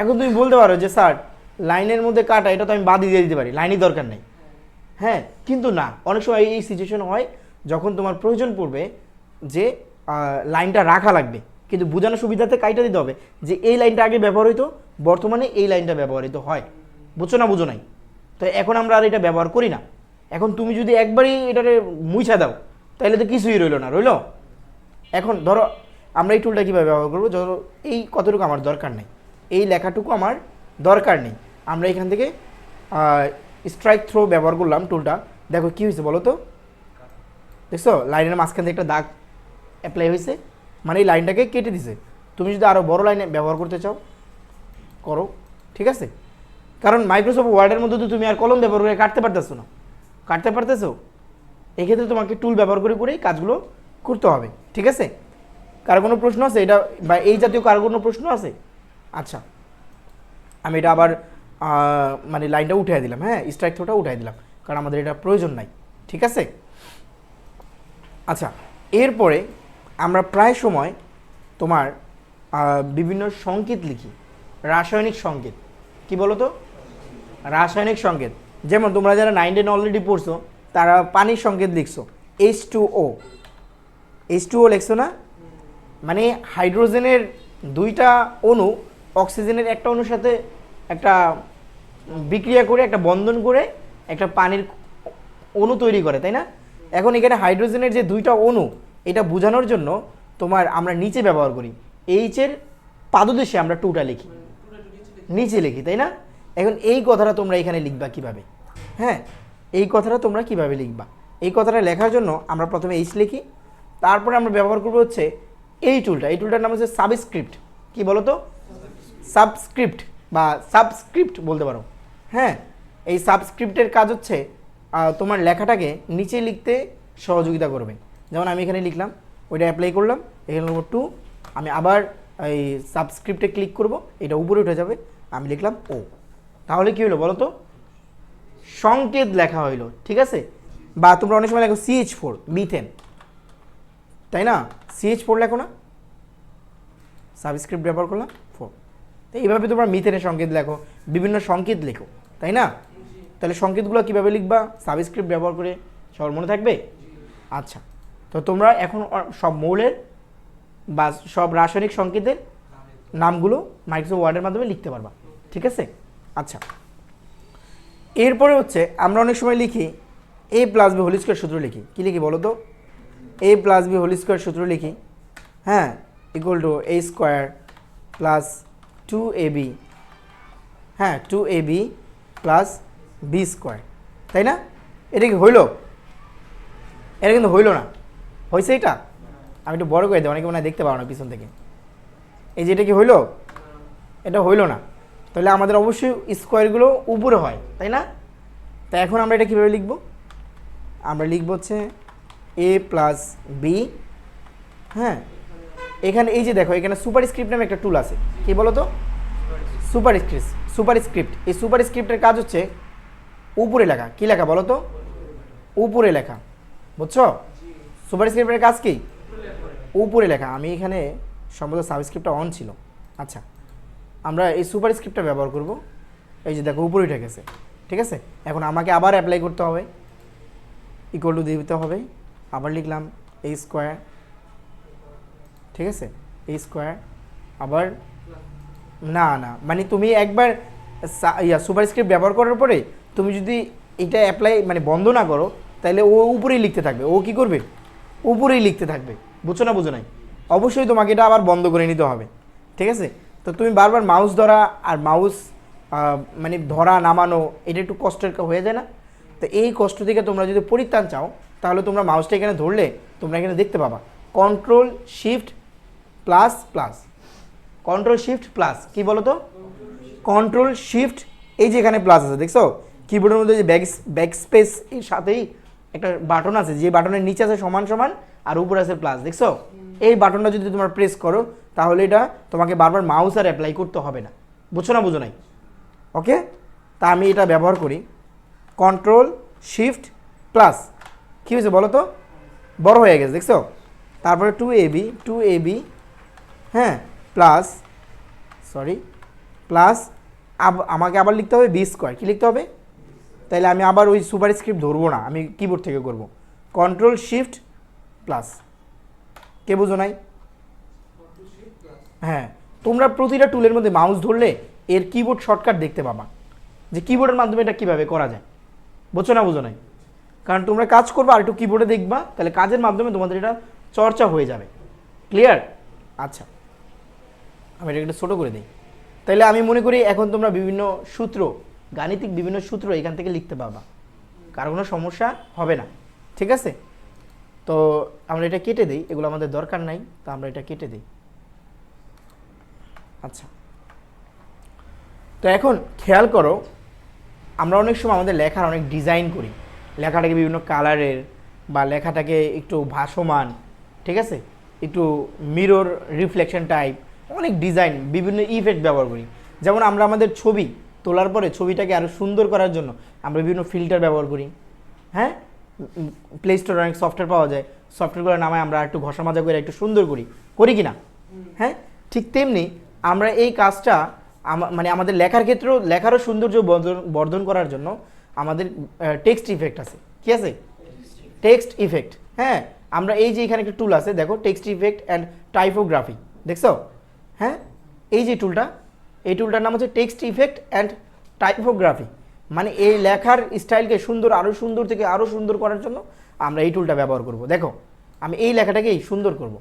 এখন তুমি বলতে পারো যে স্যার লাইনের মধ্যে কাটা, এটা তো আমি বাদ দিয়ে দিতে পারি, লাইনই দরকার নেই। হ্যাঁ, কিন্তু না, অনেক সময় এই সিচুয়েশন হয় যখন তোমার প্রয়োজন পড়বে যে লাইনটা রাখা লাগবে, কিন্তু বোঝানোর সুবিধাতে কাইটা দিতে হবে যে এই লাইনটা আগে ব্যবহার হইতো, বর্তমানে এই লাইনটা ব্যবহৃত হয়। বুঝছো না বুঝো নাই? তো এখন আমরা আর এটা ব্যবহার করি না। এখন তুমি যদি একবারই এটারে মুছা দাও তাহলে তো কিছুই রইলো না, রইলো। এখন ধরো আমরা এই টুলটা কীভাবে ব্যবহার করবো, ধরো এই কতটুকু আমার দরকার নেই, এই লেখাটুকু আমার দরকার নেই, আমরা এখান থেকে স্ট্রাইক থ্রো ব্যবহার করলাম টুলটা। দেখো কী হয়েছে বলো তো, দেখছো লাইনের মাঝখান থেকে একটা দাগ অ্যাপ্লাই হয়েছে, মানে এই লাইনটাকে কেটে দিছে। তুমি যদি আরও বড় লাইনে ব্যবহার করতে চাও করো, ঠিক আছে। কারণ মাইক্রোসফট ওয়ার্ডের মধ্যে তো তুমি আর কলম ব্যবহার করে কাটতে পারতেছো না, কাটতে পারতেছো, এক্ষেত্রে তোমাকে টুল ব্যবহার করে করেই কাজগুলো করতে হবে, ঠিক আছে। কার কোনো প্রশ্ন আছে এটা, বা এই জাতীয় কার কোনো প্রশ্ন আছে? আচ্ছা, আমি এটা আবার মানে লাইনটা উঠিয়ে দিলাম, হ্যাঁ স্ট্রাইক থ্রোটা উঠিয়ে দিলাম, কারণ আমাদের এটা প্রয়োজন নাই, ঠিক আছে। আচ্ছা, এরপরে আমরা প্রায় সময় তোমার বিভিন্ন সংকেত লিখি, রাসায়নিক সংকেত। কি বলো তো? রাসায়নিক সংকেত। যেমন তোমরা যারা 9 10 অলরেডি পড়ছো তারা পানির সংকেত লিখছো, H2O, H2O লিখছো না? মানে হাইড্রোজেনের দুইটা অণু অক্সিজেনের একটা অণুর সাথে একটা বিক্রিয়া করে, একটা বন্ধন করে একটা পানির অণু তৈরি করে, তাই না? এখন এখানে হাইড্রোজেনের যে দুইটা অণু, এটা বোঝানোর জন্য তোমার আমরা নিচে ব্যবহার করি, এইচের পাদদেশে আমরা টুটা লিখি, নিচে লিখি, তাই না? এখন এই কথাটা তোমরা এখানে লিখবা কিভাবে? হ্যাঁ, এই কথাটা তোমরা কিভাবে লিখবা? এই কথাটা লেখার জন্য আমরা প্রথমে এইচ লিখি, তারপরে আমরা ব্যবহার করবো হচ্ছে এই টুলটা। এই টুলটার নাম হচ্ছে সাবস্ক্রিপ্ট। কি বলো তো? সাবস্ক্রিপ্ট বা সাবস্ক্রিপ্ট বলতে পারো। হ্যাঁ, এই সাবস্ক্রিপ্টের কাজ হচ্ছে তোমার লেখাটাকে নিচে লিখতে সহযোগিতা করবে। যেমন আমি এখানে লিখলাম, ওইটা অ্যাপ্লাই করলাম, এখানে নম্বর 2, আমি আবার এই সাবস্ক্রিপ্টে ক্লিক করব, এটা উপরে উঠে যাবে, আমি লিখলাম ও। তাহলে কি হলো বলো তো? সংকেত লেখা হইলো, ঠিক আছে। বা তোমরা অনেক সময় লেখো CH4 মিথেন, তাই না? CH4 লেখো না, সাবস্ক্রিপ্ট ব্যবহার করলাম 4। তো এইভাবে তোমরা মিথেনের সংকেত লেখো, বিভিন্ন সংকেত লেখো, তাই না? তাহলে সংকেতগুলো কীভাবে লিখবা? সাবস্ক্রিপ্ট ব্যবহার করে। সবার মনে থাকবে? আচ্ছা, তো তোমরা এখন সব মৌলের বা সব রাসায়নিক সংকেতের নামগুলো মাইক্রোসফট ওয়ার্ডের মাধ্যমে লিখতে পারবা, ঠিক আছে। আচ্ছা, এরপরে হচ্ছে আমরা অনেক সময় লিখি A+B হোল স্কয়ার সূত্র লিখি। কী লিখি বলো তো? A+B হোল স্কয়ার সূত্র লিখি, হ্যাঁ, equal to A square plus 2AB, হ্যাঁ 2AB প্লাস B স্কোয়ার, তাই না? এটা কি হইল? এটা কিন্তু হইল না, হয়েছে এটা? আমি একটু বড় করে দিই, অনেকে মনে হয় দেখতে পাবো না পিছন থেকে। এই যে এটা কি হইল? এটা হইল না। তাহলে আমাদের অবশ্যই স্কোয়ারগুলো উপরে হয়, তাই না? তা এখন আমরা এটা কীভাবে লিখব? আমরা লিখব হচ্ছে A+B, হ্যাঁ, এখানে এই যে দেখো এখানে সুপারস্ক্রিপ্ট নামে একটা টুল আছে। কি বলো তো? সুপারস্ক্রিপ্ট। এই সুপারস্ক্রিপ্টের কাজ হচ্ছে উপরে লেখা। কি লেখা বলো তো? উপরে লেখা, বুঝছো? সুপারস্ক্রিপ্টের কাজ কি? উপরে লেখা। আমি এখানে সম্ভবত সাবস্ক্রিপ্টটা অন ছিল। আচ্ছা, আমরা এই সুপারস্ক্রিপ্টটা ব্যবহার করব। এই যে দেখো উপরে উঠে গেছে, ঠিক আছে। এখন আমাকে আবার অ্যাপ্লাই করতে হবে, ইকুয়াল টু দিতে হবে, আবার লিখলাম A স্কোয়ার, ঠিক আছে, A স্কোয়ার, আবার না না, মানে তুমি একবার সুপারস্ক্রিপ্ট ব্যবহার করার পরে তুমি যদি এটা অ্যাপ্লাই মানে বন্ধ না করো তাহলে ও উপরেই লিখতে থাকবে। ও কি করবে? উপরেই লিখতে থাকবে। বুঝছো না বুঝো নাই? অবশ্যই তোমাকে এটা আবার বন্ধ করে নিতে হবে, ঠিক আছে। তো তুমি বারবার মাউস ধরা আর মাউস মানে ধরা নামানো এটা একটু কষ্টের হয়ে যায় না? তো এই কষ্ট থেকে তোমরা যদি পরিত্রাণ চাও তাহলে তোমরা মাউসটা এখানে ধরলে তোমরা এখানে দেখতে পাবা control shift plus plus, control shift plus. কি বলো তো? কন্ট্রোল শিফট, এই যে এখানে প্লাস আছে দেখছো কিবোর্ডের মধ্যে, যে ব্যাক স্পেস এর সাথেই একটা বাটন আছে, যে বাটনের নিচে আছে সমান সমান আর উপরে আছে প্লাস, দেখছো? এই বাটনটা যদি তোমরা প্রেস করো তাহলে এটা তোমাকে বারবার মাউস আর অ্যাপ্লাই করতে হবে না। বুঝছো না বুঝো নাই? ওকে, তা আমি এটা ব্যবহার করি, কন্ট্রোল শিফট প্লাস, কী হয়েছে বলো তো, বড় হয়ে গেছে দেখছো। তারপরে 2ab, হ্যাঁ, প্লাস প্লাস আমাকে আবার লিখতে হবে বি স্কোয়ার। কী লিখতে হবে? তাইলে আমি আবার ওই সুপার স্ক্রিপ্ট ধরবো না, আমি কিবোর্ড থেকে করব, কন্ট্রোল শিফট প্লাস। কে বুঝো নাই? হ্যাঁ, তোমরা প্রতিটা টুলের মধ্যে মাউস ধরলে এর কিবোর্ড শর্টকাট দেখতে পাবা, যে কিবোর্ডের মাধ্যমে এটা কীভাবে করা যায়। বুঝছো না বুঝো নাই? কারণ তোমরা কাজ করবে আর একটু কিবোর্ডে দেখবা, তাহলে কাজের মাধ্যমে তোমাদের এটা চর্চা হয়ে যাবে। ক্লিয়ার? আচ্ছা, আমি এটা একটু ছোটো করে দিই। তাইলে আমি মনে করি এখন তোমরা বিভিন্ন সূত্র, গাণিতিক বিভিন্ন সূত্র এখান থেকে লিখতে পারবা, কারো কোনো সমস্যা হবে না। ঠিক আছে, তো আমরা এটা কেটে দিই, এগুলো আমাদের দরকার নাই, তো আমরা এটা কেটে দিই। আচ্ছা, তো এখন খেয়াল করো, আমরা অনেক সময় আমাদের লেখার অনেক ডিজাইন করি, লেখাটাকে বিভিন্ন কালারের বা লেখাটাকে একটু ভাসমান, ঠিক আছে, একটু মিরর রিফ্লেকশন টাইপ, অনেক ডিজাইন, বিভিন্ন ইফেক্ট ব্যবহার করি। যেমন আমরা আমাদের ছবি তোলার পরে ছবিটাকে আরও সুন্দর করার জন্য আমরা বিভিন্ন ফিল্টার ব্যবহার করি। হ্যাঁ, প্লে স্টোরে অনেক সফটওয়্যার পাওয়া যায়, সফটওয়্যারগুলোর নামে আমরা একটু ঘষা মাজা করে একটু সুন্দর করি কি না? হ্যাঁ, ঠিক তেমনি আমরা এই কাজটা মানে আমাদের লেখার ক্ষেত্রেও, লেখারও সৌন্দর্য বর্ধন করার জন্য আমাদের টেক্সট ইফেক্ট আছে। কি আছে? Text effect. হ্যাঁ, আমরা এই যে এখানে একটা টুল আছে দেখো, টেক্সট ইফেক্ট অ্যান্ড টাইপোগ্রাফি, দেখছো? হ্যাঁ, এই যে টুলটা, এই টুলটার নাম হচ্ছে টেক্সট ইফেক্ট অ্যান্ড টাইপোগ্রাফি। মানে এই লেখার স্টাইলকে সুন্দর, আরও সুন্দর থেকে আরও সুন্দর করার জন্য আমরা এই টুলটা ব্যবহার করব। দেখো, আমি এই লেখাটাকেই সুন্দর করব।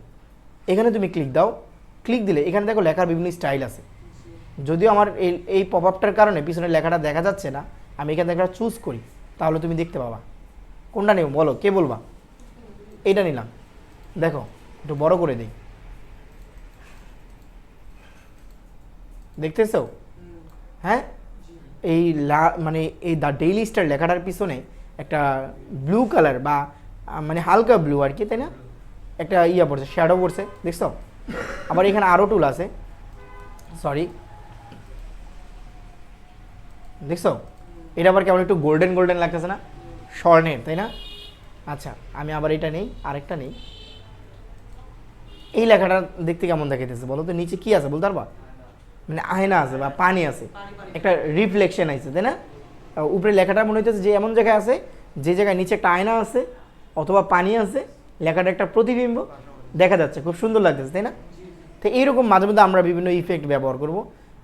এখানে তুমি ক্লিক দাও, ক্লিক দিলে এখানে দেখো লেখার বিভিন্ন স্টাইল আছে। যদিও আমার এই পপ আপটার কারণে পিছনের লেখাটা দেখা যাচ্ছে না, আমি এখান থেকে একটা চুজ করি, তাহলে তুমি দেখতে পাবা। কোনটা নেব বলো, কে বলবা? এইটা নিলাম। দেখো, একটু বড় করে দিই, দেখতেছো? হ্যাঁ, এই মানে এই দ্য ডেইলি স্টার লেখাটার পিছনে একটা ব্লু কালার বা মানে হালকা ব্লু আর কি, তাই না? একটা ইয়া পড়ছে, শ্যাডো পড়ছে, দেখছো? আবার এখানে আরও টুল আছে, দেখছো? এটা আবার কেমন একটু গোল্ডেন গোল্ডেন লাগতেছে না, স্বর্ণের, তাই না? আচ্ছা, আমি আবার এটা নেই, আরেকটা নেই। এই লেখাটা দেখতে কেমন দেখাইতেছে বলো তো? নিচে কি আছে বলতে পারবা? মানে আয়না আছে বা পানি আছে, একটা রিফ্লেকশন আছে, তাই না? উপরে লেখাটা মনে হইতেছে যে এমন জায়গায় আছে যে জায়গায় নিচে একটা আয়না আছে অথবা পানি আছে, লেখাটা একটা প্রতিবিম্ব দেখা যাচ্ছে, খুব সুন্দর লাগতেছে, তাই না? তো এইরকম মাঝে মধ্যে আমরা বিভিন্ন ইফেক্ট ব্যবহার করব।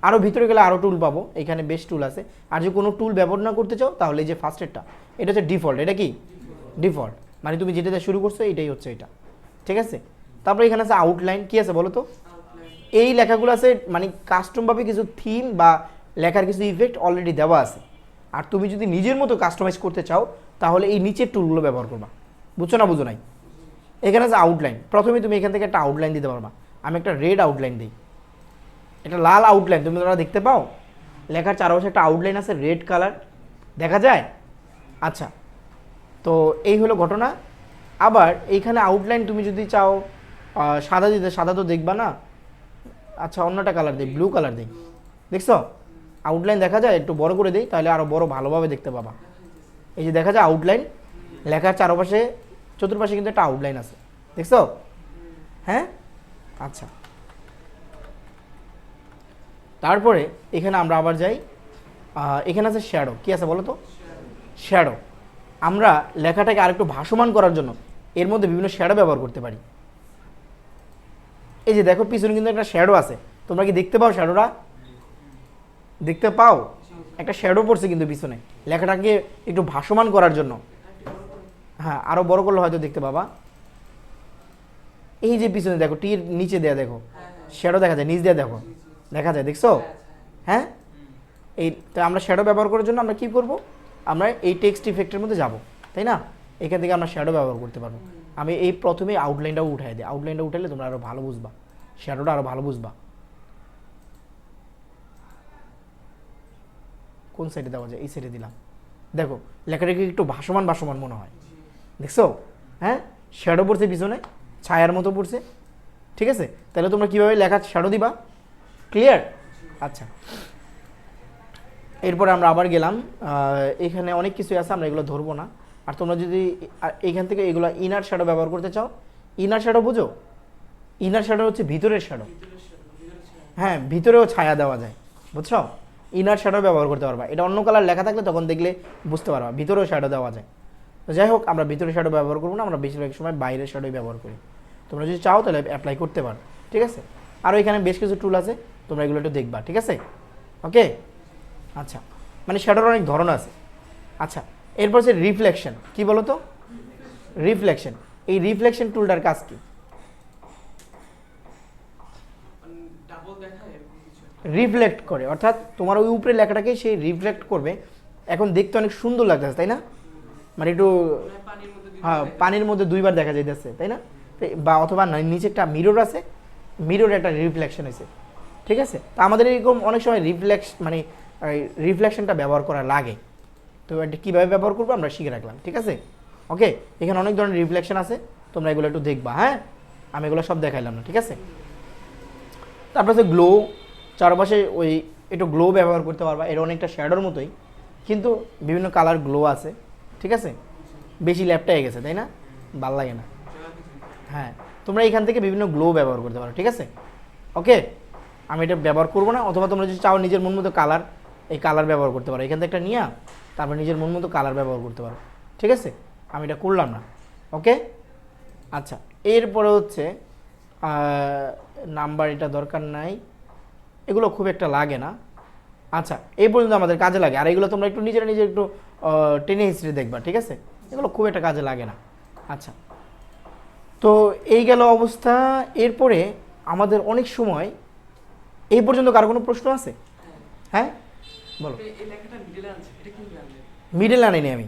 আরও ভিতরে গেলে আরও টুল পাবো, এখানে বেশ টুল আছে। আর যদি কোনো টুল ব্যবহার না করতে চাও তাহলে এই যে ফার্স্টেরটা, এটা হচ্ছে ডিফল্ট। এটা কি ডিফল্ট? মানে তুমি যেটাতে শুরু করছো এটাই হচ্ছে এটা, ঠিক আছে? তারপরে এখানে আছে আউটলাইন। কি আছে বলো তো? এই লেখাগুলো আছে মানে কাস্টমভাবে কিছু থিম বা লেখার কিছু ইফেক্ট অলরেডি দেওয়া আছে। আর তুমি যদি নিজের মতো কাস্টমাইজ করতে চাও তাহলে এই নিচের টুলগুলো ব্যবহার করবা। বুঝছো না বুঝো নাই? এখানে আছে আউটলাইন। প্রথমে তুমি এখান থেকে একটা আউটলাইন দিতে পারবা। আমি একটা রেড আউটলাইন দিই, এটা লাল আউটলাইন, তুমি তোমরা দেখতে পাও লেখার চারপাশে একটা আউটলাইন আছে রেড কালার, দেখা যায়? আচ্ছা, তো এই হলো ঘটনা। আবার এইখানে আউটলাইন তুমি যদি চাও সাদা দিতে, সাদা তো দেখবা না, আচ্ছা অন্যটা কালার দিই, ব্লু কালার দিই, দেখছো? আউটলাইন দেখা যায়? একটু বড় করে দিই তাহলে আরও বড় ভালোভাবে দেখতে পাবা। এই যে দেখা যায় আউটলাইন, লেখার চারপাশে চতুর্পাশে কিন্তু একটা আউটলাইন আছে, দেখছো? হ্যাঁ, আচ্ছা। তারপরে এখানে আমরা আবার যাই, এখানে আছে শ্যাডো। কি আছে বলো তো? শ্যাডো। আমরা লেখাটাকে আরেকটু ভাসমান করার জন্য এর মধ্যে বিভিন্ন শ্যাডো ব্যবহার করতে পারি। এই যে দেখো পিছনে কিন্তু একটা শ্যাডো আছে, তোমরা কি দেখতে পাও? শ্যাডোটা দেখতে পাও? একটা শ্যাডো পড়ছে কিন্তু পিছনে, লেখাটাকে একটু ভাসমান করার জন্য। হ্যাঁ, আরও বড় করলে হয়তো দেখতে পাবা। এই যে পিছনে দেখো, টির নিচে দেয়া দেখো শ্যাডো দেখা যায়, নিচ দিয়ে দেখো দেখা যায়, দেখছো? হ্যাঁ, এই তো আমরা শ্যাডো ব্যবহার করার জন্য আমরা কি করব? আমরা এই টেক্সট ইফেক্টের মধ্যে যাব, তাই না? এখান থেকে আমরা শ্যাডো ব্যবহার করতে পারবো। আমি এই প্রথমে আউটলাইনটাও উঠাই দিই, আউটলাইনটা উঠাইলে তোমরা আরও ভালো বুঝবা, শ্যাডোটা আরও ভালো বুঝবা। কোন সাইডে দেওয়া যায়? এই সাইডে দিলাম। দেখো লেখাটাকে একটু ভাসমান ভাসমান মনে হয়, দেখছো? হ্যাঁ, শ্যাডো পড়ছে পিছনে, ছায়ার মতো পড়ছে, ঠিক আছে? তাহলে তোমরা কীভাবে লেখা শ্যাডো দিবা? ক্লিয়ার? আচ্ছা, এরপরে আমরা আবার গেলাম, এখানে অনেক কিছু আছে, আমরা এগুলো ধরবো না। আর তোমরা যদি এখান থেকে এগুলো ইনার শ্যাডো ব্যবহার করতে চাও, ইনার শ্যাডো বুঝো? ইনার শ্যাডো হচ্ছে ভিতরের শ্যাডো। হ্যাঁ, ভিতরেও ছায়া দেওয়া যায়, বুঝছো? ইনার শ্যাডো ব্যবহার করতে পারবা। এটা অন্য কালার লেখা থাকলে তখন দেখলে বুঝতে পারবা ভিতরেও শ্যাডো দেওয়া যায়। তো যাই হোক, আমরা ভিতরের শ্যাডো ব্যবহার করবো না, আমরা বেশিরভাগ সময় বাইরের শ্যাডোই ব্যবহার করি। তোমরা যদি চাও তাহলে অ্যাপ্লাই করতে পারো, ঠিক আছে? আরও এখানে বেশ কিছু টুল আছে, তোমরা এগুলো একটু দেখবা, ঠিক আছে? ওকে, আচ্ছা, মানে শ্যাডোর অনেক ধরন আছে। আচ্ছা, এরপর হচ্ছে রিফ্লেকশন। কি বলো তো? রিফ্লেকশন। এই রিফ্লেকশন টুলটার কাজ কি? রিফ্লেক্ট করে, অর্থাৎ তোমার ওই উপরে লেখাটাকে সেই রিফ্লেক্ট করবে। এখন দেখতে অনেক সুন্দর লাগতেছে, তাই না? মানে একটু, হ্যাঁ, পানির মধ্যে দুইবার দেখা যাইতেছে, তাই না? বা অথবা নিচে একটা মিরর আছে, মিররে একটা রিফ্লেকশন হয়েছে, ঠিক আছে? তো আমাদের এরকম অনেক সময় মানে রিফ্লেকশনটা ব্যবহার করা লাগে। তো এটা কীভাবে ব্যবহার করবো আমরা শিখে রাখলাম, ঠিক আছে? ওকে, এখানে অনেক ধরনের রিফ্লেকশন আছে, তোমরা এগুলো একটু দেখবা। হ্যাঁ, আমি এগুলো সব দেখাইলাম না, ঠিক আছে? তারপর হচ্ছে গ্লো, চারপাশে ওই একটু গ্লো ব্যবহার করতে পারবা। এটা অনেকটা শ্যাডোর মতোই, কিন্তু বিভিন্ন কালার গ্লো আছে, ঠিক আছে? বেশি ল্যাপটাই গেছে, তাই না? ভাল লাগে না। হ্যাঁ, তোমরা এখান থেকে বিভিন্ন গ্লো ব্যবহার করতে পারো, ঠিক আছে? ওকে, আমি এটা ব্যবহার করবো না। অথবা তোমরা যদি চাও নিজের মন মতো কালার, এই কালার ব্যবহার করতে পারো। এখান থেকে একটা নিয়ে তারপর নিজের মন মতো কালার ব্যবহার করতে পারো, ঠিক আছে? আমি এটা করলাম না। ওকে, আচ্ছা, এরপরে হচ্ছে নাম্বার, এটা দরকার নাই, এগুলো খুব একটা লাগে না। আচ্ছা, এই পর্যন্ত আমাদের কাজে লাগে। আর এগুলো তোমরা একটু নিজেরা নিজে একটু টেনে হিস্ট্রি দেখবা, ঠিক আছে? এগুলো খুব একটা কাজে লাগে না। আচ্ছা, তো এই গেল অবস্থা। এরপরে আমাদের অনেক সময়, এই পর্যন্ত কারো কোনো প্রশ্ন আছে? হ্যাঁ, বলো। মিডল আনিনি আমি,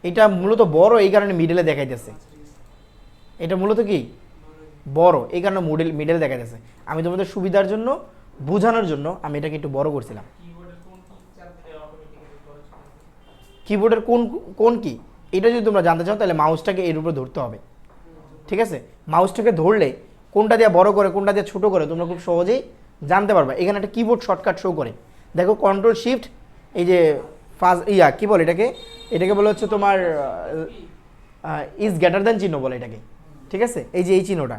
এটা মূলত বড়, এই কারণে মিডলে দেখাইতেছে। এটা মূলত কি বড়, এই কারণে মিডল দেখাইতেছে। আমি তোমাদের সুবিধার জন্য, বোঝানোর জন্য আমি এটাকে একটু বড় করছিলাম। কিবোর্ডের কোন কোন কি, এটা যদি তোমরা জানতে চাও তাহলে মাউসটাকে এর উপরে ধরতে হবে, ঠিক আছে? মাউসটাকে ধরলে কোনটা দিয়ে বড় করে কোনটা দিয়ে ছোট করে তোমরা খুব সহজেই জানতে পারবে। এখানে একটা কিবোর্ড শর্টকাট শো করে, দেখো কন্ট্রোল শিফট, এই যে কি বলে এটাকে, এটাকে বলে হচ্ছে তোমার ইজ গ্রেটার দ্যান চিহ্ন বলে এটাকে, ঠিক আছে? এই যে এই চিহ্নটা,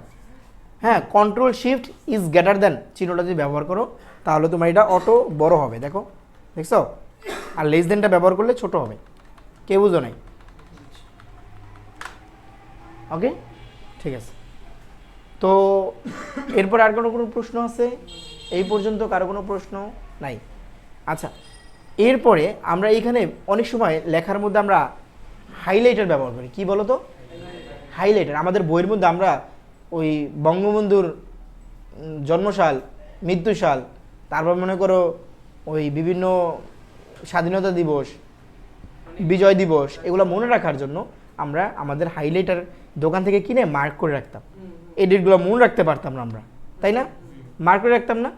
হ্যাঁ, control shift is greater than চিহ্নটা যদি ব্যবহার করো তাহলে তোমার এটা অটো বড় হবে, দেখো, দেখছো? আর লেস দেনটা ব্যবহার করলে ছোট হবে। কেউ বুঝো নাই? ওকে, ঠিক আছে। তো এরপর আর কোনো প্রশ্ন আছে? এই পর্যন্ত কারো কোনো প্রশ্ন নাই? আচ্ছা, এরপরে আমরা এইখানে অনেক সময় লেখার মধ্যে আমরা হাইলাইটার ব্যবহার করি। কি বলো তো? হাইলাইটার। আমাদের বইয়ের মধ্যে আমরা ওই বঙ্গবন্ধুর জন্মসাল, মৃত্যুসাল, তারপর মনে করো ওই বিভিন্ন স্বাধীনতা দিবস, বিজয় দিবস, এগুলো মনে রাখার জন্য আমরা আমাদের হাইলাইটার দোকান থেকে কিনে মার্ক করে রাখতাম। এই ডেটগুলো মনে রাখতে পারতাম না আমরা, তাই না? মার্ক করে রাখতাম না?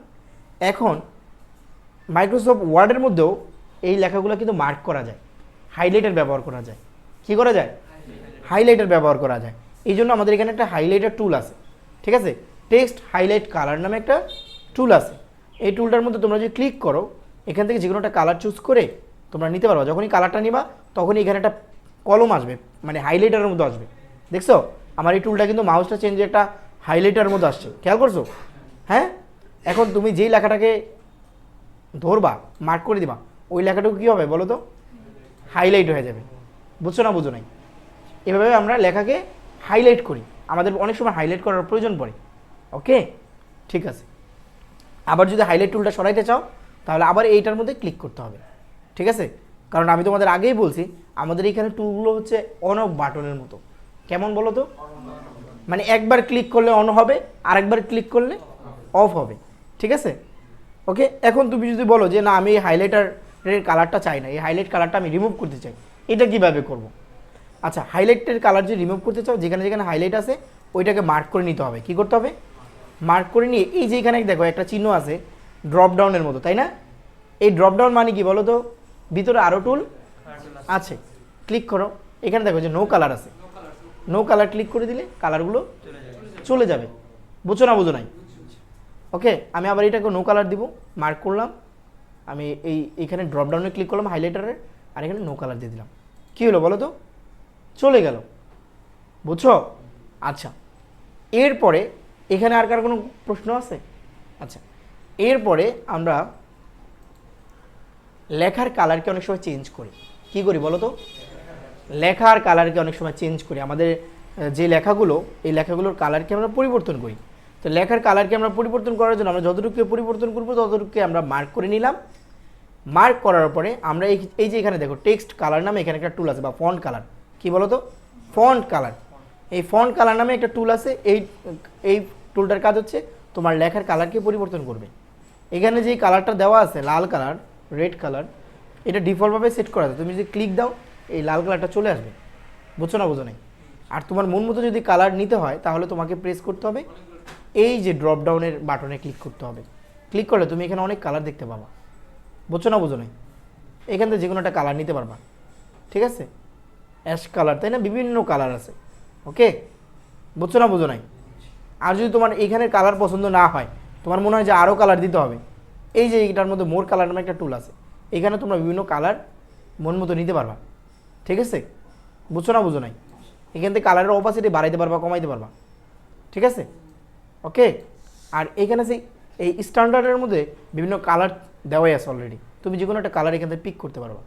এখন মাইক্রোসফট ওয়ার্ডের মধ্যেও এই লেখাগুলো কিন্তু মার্ক করা যায়, হাইলাইটার ব্যবহার করা যায়। কি করা যায়? হাইলাইটার ব্যবহার করা যায়। এই জন্য আমাদের এখানে একটা হাইলাইটার টুল আছে, ঠিক আছে? টেক্সট হাইলাইট কালার নামে একটা টুল আছে। এই টুলটার মধ্যে তোমরা যদি ক্লিক করো, এখান থেকে যে কোনো একটা কালার চুজ করে তোমরা নিতে পারবা। যখনই কালারটা নিবা তখনই এখানে একটা কলম আসবে, মানে হাইলাইটারের মধ্যে আসবে। দেখছো আমার এই টুলটা কিন্তু মাউসটা চেঞ্জে একটা হাইলাইটারের মধ্যে আসছে, খেয়াল করছো? হ্যাঁ, এখন তুমি যেই লেখাটাকে ধরবা, মার্ক করে দিবা, ওই লেখাটুকু কী হবে বলো তো? হাইলাইট হয়ে যাবে। বুঝছো না বুঝো নাই? এভাবে আমরা লেখাকে হাইলাইট করি, আমাদের অনেক সময় হাইলাইট করার প্রয়োজন পড়ে। ওকে, ঠিক আছে। আবার যদি হাইলাইট টুলটা সরাইতে চাও তাহলে আবার এইটার মধ্যে ক্লিক করতে হবে, ঠিক আছে? কারণ আমি তোমাদের আগেই বলছি আমাদের এখানে টুলগুলো হচ্ছে অন অফ বাটনের মতো। কেমন বলো তো? মানে একবার ক্লিক করলে অন হবে, আরেকবার ক্লিক করলে অফ হবে, ঠিক আছে? ওকে, এখন তুমি যদি বলো যে না আমি এই হাইলাইটারের কালারটা চাই না, এই হাইলাইট কালারটা আমি রিমুভ করতে চাই, এটা কিভাবে করব? আচ্ছা, হাইলাইটের কালার যদি রিমুভ করতে চাও, যেখানে যেখানে হাইলাইট আছে ওইটাকে মার্ক করে নিতে হবে। কি করতে হবে? মার্ক করে নিয়ে এই যে এখানে দেখো একটা চিহ্ন আছে ড্রপ ডাউনের মতো, তাই না? এই ড্রপ ডাউন মানে কি বলো তো? ভিতরে আরও টুল আছে, ক্লিক করো, এখানে দেখো যে নো কালার আছে, নো কালার ক্লিক করে দিলে কালারগুলো চলে যাবে। বুঝছো না বুঝো নাই? ওকে, আমি আবার এটাকে নো কালার দিব, মার্ক করলাম, আমি এইখানে ড্রপ ডাউনে ক্লিক করলাম হাইলাইটারের, আর এখানে নো কালার দিয়ে দিলাম। কী হলো বলো তো? চলে গেল। বুঝছো? আচ্ছা, এরপরে এখানে আর কার কোনো প্রশ্ন আছে? আচ্ছা, এরপরে আমরা লেখার কালারকে অনেক সময় চেঞ্জ করি। কি করি বলো তো? লেখার কালারকে অনেক সময় চেঞ্জ করি। আমাদের যে লেখাগুলো, এই লেখাগুলোর কালারকে আমরা পরিবর্তন করি। তো লেখার কালারকে আমরা পরিবর্তন করার জন্য আমরা যতটুকু পরিবর্তন করবো ততটুকু আমরা মার্ক করে নিলাম। মার্ক করার পরে আমরা এই যে এখানে দেখো টেক্সট কালার নামে এখানে একটা টুল আছে, বা ফন্ট কালার। কি বলো তো? Font colour. এই ফন্ট কালার নামে একটা টুল আছে। এই টুলটার কাজ হচ্ছে তোমার লেখার কালারকে পরিবর্তন করবে। এখানে যে কালারটা দেওয়া আছে লাল কালার, রেড কালার, এটা ডিফল্টভাবে সেট করা আছে। তুমি যদি ক্লিক দাও এই লাল কালারটা চলে আসবে। বুঝছো না? বুঝো নাই? আর তোমার মন মতো যদি কালার নিতে হয় তাহলে তোমাকে প্রেস করতে হবে এই যে ড্রপ ডাউনের বাটনে ক্লিক করতে হবে। ক্লিক করলে তুমি এখানে অনেক কালার দেখতে পাবা। বুঝছো না? বুঝো নাই? এখান থেকে যে কোনো একটা কালার নিতে পারবা। ঠিক আছে? অ্যাশ কালার, তাই না? বিভিন্ন কালার আছে। ওকে, বুঝছো না? বুঝো নাই? আর যদি তোমার এইখানের কালার পছন্দ না হয়, তোমার মনে হয় যে আরও কালার দিতে হবে, এই যে এটার মধ্যে মোর কালার নামে একটা টুল আছে, এখানে তোমরা বিভিন্ন কালার মন মতো নিতে পারবা। ঠিক আছে? বুঝছো না? বুঝো নাই? এখান থেকে কালারের অপাসিটি বাড়াইতে পারবা, কমাইতে পারবা। ঠিক আছে? ওকে। আর এখানে সেই এই স্ট্যান্ডার্ডের মধ্যে বিভিন্ন কালার দেওয়াই আছে অলরেডি। তুমি যে কোনো একটা কালার এখান থেকে পিক করতে পারবা।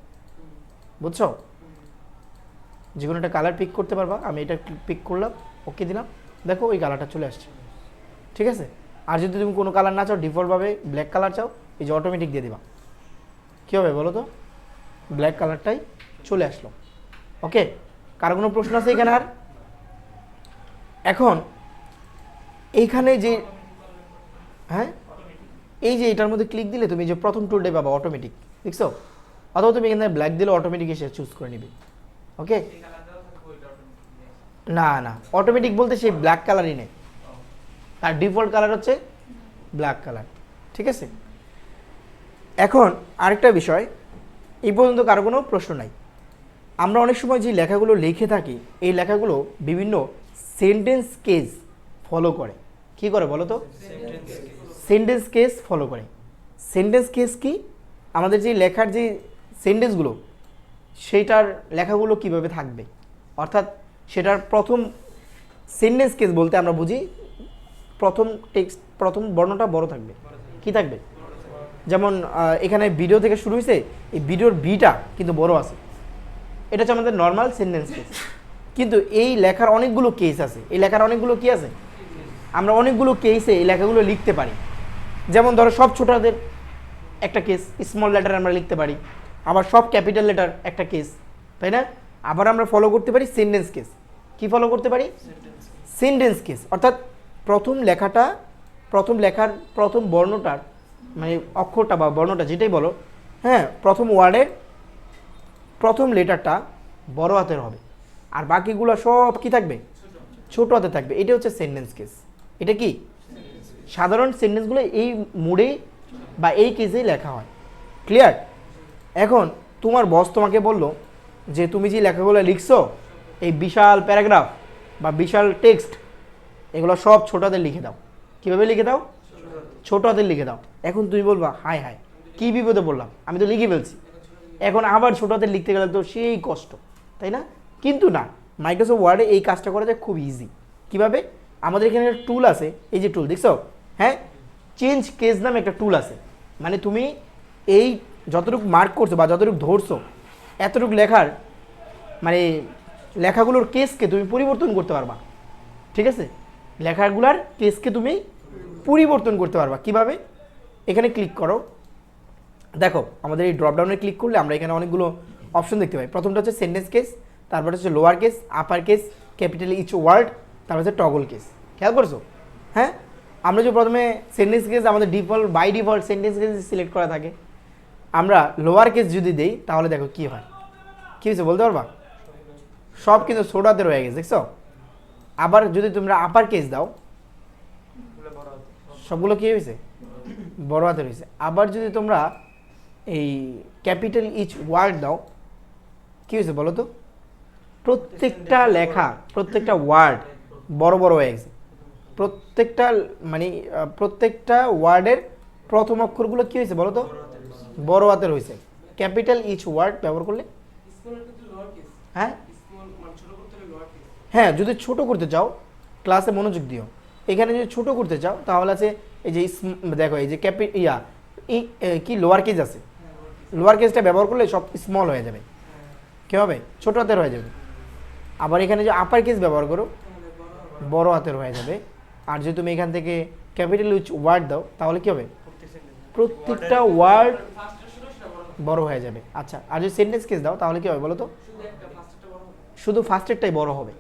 বুঝছো? যে কোনো একটা কালার পিক করতে পারবা। আমি এটা পিক করলাম, ওকে দিলাম, দেখো ওই কালারটা চলে আসছে। ঠিক আছে? আর যদি তুমি কোনো কালার না চাও, ডিফল্টভাবে ব্ল্যাক কালার চাও, এই যে অটোমেটিক দিয়ে দিবা। কী হবে বলো তো? ব্ল্যাক কালারটাই চলে আসলো। ওকে, কারো কোনো প্রশ্ন আছে এখানে? আর এখন এইখানে যে হ্যাঁ, এই যে এটার মধ্যে ক্লিক দিলে তুমি যে প্রথম টুলটাই পাবা অটোমেটিক, দেখছো? অথবা তুমি এখানে ব্ল্যাক দিলে অটোমেটিক এসে চুজ করে নিবে। ওকে, না না, অটোমেটিক বলতে সেই ব্ল্যাক কালারই নেই, তার ডিফল্ট কালার হচ্ছে ব্ল্যাক কালার। ঠিক আছে? এখন আরেকটা বিষয়, এই পর্যন্ত কারো কোনো প্রশ্ন নাই। আমরা অনেক সময় যে লেখাগুলো লিখে থাকি, এই লেখাগুলো বিভিন্ন সেন্টেন্স কেস ফলো করে। কি করে বলো তো? সেন্টেন্স কেস ফলো করে। সেন্টেন্স কেস কি? আমাদের যে লেখার যে সেন্টেন্সগুলো, সেইটার লেখাগুলো কিভাবে থাকবে, অর্থাৎ সেটার প্রথম সেন্টেন্স কেস বলতে আমরা বুঝি প্রথম টেক্সট, প্রথম বর্ণটা বড় থাকবে। কি থাকবে? যেমন এখানে ভিডিও থেকে শুরু হয়েছে, এই ভিডিওর বিটা কিন্তু বড় আছে। এটা হচ্ছে আমাদের নর্মাল সেন্টেন্স কেস। কিন্তু এই লেখার অনেকগুলো কেস আছে। এই লেখার অনেকগুলো কি আছে? আমরা অনেকগুলো কেসে এই লেখাগুলো লিখতে পারি। যেমন ধরো সব ছোট হাতের একটা কেস, স্মল লেটার আমরা লিখতে পারি। আবার সব ক্যাপিটাল লেটার একটা কেস, তাই না? আবার আমরা ফলো করতে পারি সেন্টেন্স কেস। কি ফলো করতে পারি? Sentence case. অর্থাৎ প্রথম লেখাটা, প্রথম লেখার প্রথম বর্ণটার মানে অক্ষরটা বা বর্ণটা যেটাই বলো, হ্যাঁ, প্রথম ওয়ার্ডের প্রথম লেটারটা বড় হাতের হবে, আর বাকিগুলো সব কি থাকবে? ছোট হাতে থাকবে। এটা হচ্ছে সেন্টেন্স কেস। এটা কি? সাধারণ সেন্টেন্সগুলো এই মুডেই বা এই কেসেই লেখা হয়। ক্লিয়ার? এখন তোমার বস তোমাকে বলল যে তুমি যে লেখাগুলো লিখছো, এই বিশাল প্যারাগ্রাফ বা বিশাল টেক্সট, এগুলো সব ছোট হাতে লিখে দাও। কীভাবে লিখে দাও? ছোট হাতে লিখে দাও। এখন তুমি বলবা হায় হায় কী বিপদে বললাম, আমি তো লিখে ফেলছি, এখন আবার ছোট হাতে লিখতে গেলে তো সেই কষ্ট, তাই না? কিন্তু না, মাইক্রোসফট ওয়ার্ডে এই কাজটা করা যায় খুব ইজি। কিভাবে? আমাদের এখানে একটা টুল আছে, এই যে টুল দেখছো, হ্যাঁ, চেঞ্জ কেস নামে একটা টুল আছে। মানে তুমি এই যতটুকু মার্ক করছো বা যতটুকু ধরছো, এতটুকু লেখার মানে লেখাগুলোর কেসকে তুমি পরিবর্তন করতে পারবা। ঠিক আছে? লেখাগুলোর কেসকে তুমি পরিবর্তন করতে পারবা। কিভাবে? এখানে ক্লিক করো, দেখো আমাদের এই ড্রপডাউনে ক্লিক করলে আমরা এখানে অনেকগুলো অপশন দেখতে পাই। প্রথমটা হচ্ছে সেন্টেন্স কেস, তারপরে হচ্ছে lower case, upper case, capital each word, তারপর হচ্ছে টগল কেস। খেয়াল করছো? হ্যাঁ, আমরা যে প্রথমে সেন্টেন্স কেস, আমাদের default by default sentence case select করা থাকে। আমরা লোয়ার কেস যদি দেই তাহলে দেখো কি হয়। কী হয়েছে বলতে পারবা? সব কিন্তু ছোট হাতে রয়ে গেছে, দেখছো? আবার যদি তোমরা আপার কেস দাও, সবগুলো কি হয়েছে? বড় হাতে রয়েছে। আবার যদি তোমরা এই ক্যাপিটাল ইচ ওয়ার্ড দাও, কি হয়েছে বলো তো? প্রত্যেকটা লেখা, প্রত্যেকটা ওয়ার্ড বড় বড় হয়ে গেছে। প্রত্যেকটা মানে প্রত্যেকটা ওয়ার্ডের প্রথম অক্ষরগুলো কি হয়েছে বলো তো? বড় হাতের হয়েছে, ক্যাপিটাল ইচ ওয়ার্ড ব্যবহার করলে হ্যাঁ হ্যাঁ, যদি ছোট করতে চাও ক্লাসে মনোযোগ দিও, এখানে যদি ছোট করতে চাও তাহলে আছে এই যে দেখো এই যে কি লোয়ার কেজ আছে, লোয়ার কেজটা ব্যবহার করলে সব স্মল হয়ে যাবে, কী হবে ছোট হাতের হয়ে যাবে। আবার এখানে যে আপার কেস ব্যবহার করো বড় হাতের হয়ে যাবে। আর যদি তুমি এখান থেকে ক্যাপিটাল ইচ ওয়ার্ড দাও তাহলে কী হবে, প্রত্যেকটা ওয়ার্ড বড় হয়ে যাবে। আচ্ছা, আর যদি সেন্টেন্স কেস দাও তাহলে কী হবে বলো তো, শুধু ফার্স্টেরটাই বড় হবে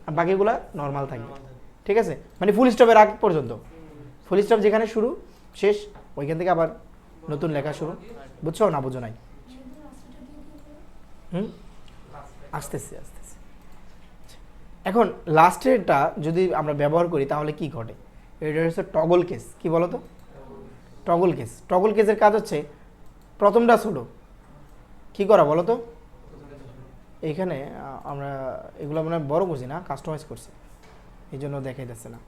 আর বাকিগুলা নর্মাল থাকবে, ঠিক আছে, মানে ফুল স্টপের আগ পর্যন্ত, ফুল স্টপ যেখানে শুরু শেষ ওইখান থেকে আবার নতুন লেখা শুরু, বুঝছো না বুঝো নাই? আসতেছে আসতেছে। এখন লাস্টেরটা যদি আমরা ব্যবহার করি তাহলে কি ঘটে, এটা হচ্ছে টগল কেস। কি বলো তো, টগল কেস। টগল কেসের কাজ হচ্ছে প্রথমটা ছোটো, কি করা বলো তো, এইখানে আমরা এগুলো মানে বড় করছি না, কাস্টমাইজ করছি এই জন্য দেখাই যাচ্ছে না।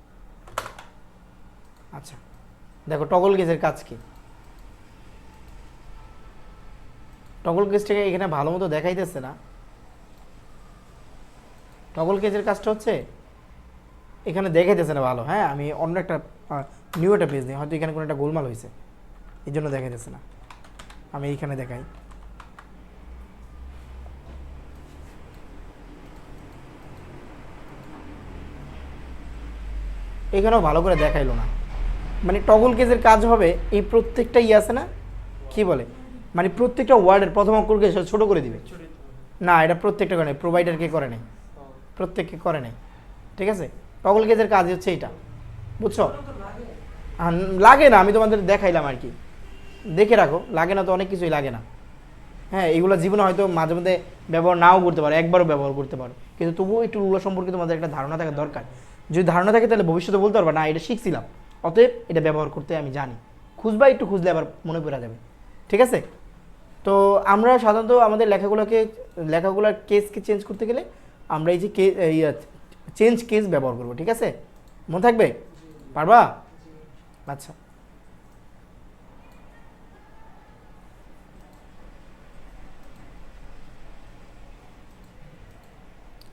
আচ্ছা দেখো টগল কেসের কাজ কি, টগল কেসটাকে এখানে ভালো মতো দেখাইতেছে না। টগল কেসের কাজটা হচ্ছে এখানে দেখাইতেছে না ভালো, হ্যাঁ আমি অন্য একটা নিউ একটা পেজ দিই, হয়তো এখানে কোনো একটা গোলমাল হয়েছে এই জন্য দেখাইতেছে না, আমি এইখানে দেখাই। এখানেও ভালো করে দেখাইলো না, মানে টগল কেসের কাজ হবে এই প্রত্যেকটা আছে না কি বলে, মানে প্রত্যেকটা ওয়ার্ডের প্রথম অক্ষরকে ছোট করে দিবে। না এটা প্রত্যেকটা করে নেই, প্রোভাইডারকে করে নেই, প্রত্যেককে করে নেই, ঠিক আছে। টগল কেসের কাজ হচ্ছে এইটা, বুঝছো? লাগে না, আমি তোমাদের দেখাইলাম আর কি, দেখে রাখো, লাগে না তো অনেক কিছুই লাগে না। হ্যাঁ এইগুলো জীবনে হয়তো মাঝে মধ্যে ব্যবহার নাও করতে পারো, একবারও ব্যবহার করতে পারো, কিন্তু তবুও একটু ওগুলো সম্পর্কে তোমাদের একটা ধারণা থাকা দরকার। যদি ধারণা থাকে তাহলে ভবিষ্যতে বলতে পারবা না এটা শিখছিলাম, অতএব এটা ব্যবহার করতে আমি জানি, খুঁজবা একটু খুঁজলে আবার মনে পড়ে যাবে, ঠিক আছে। তো আমরা সাধারণত আমাদের লেখাগুলোর কেসকে চেঞ্জ করতে গেলে আমরা এই যে চেঞ্জ কেস ব্যবহার করবো, ঠিক আছে, মনে থাকবে, পারবা? আচ্ছা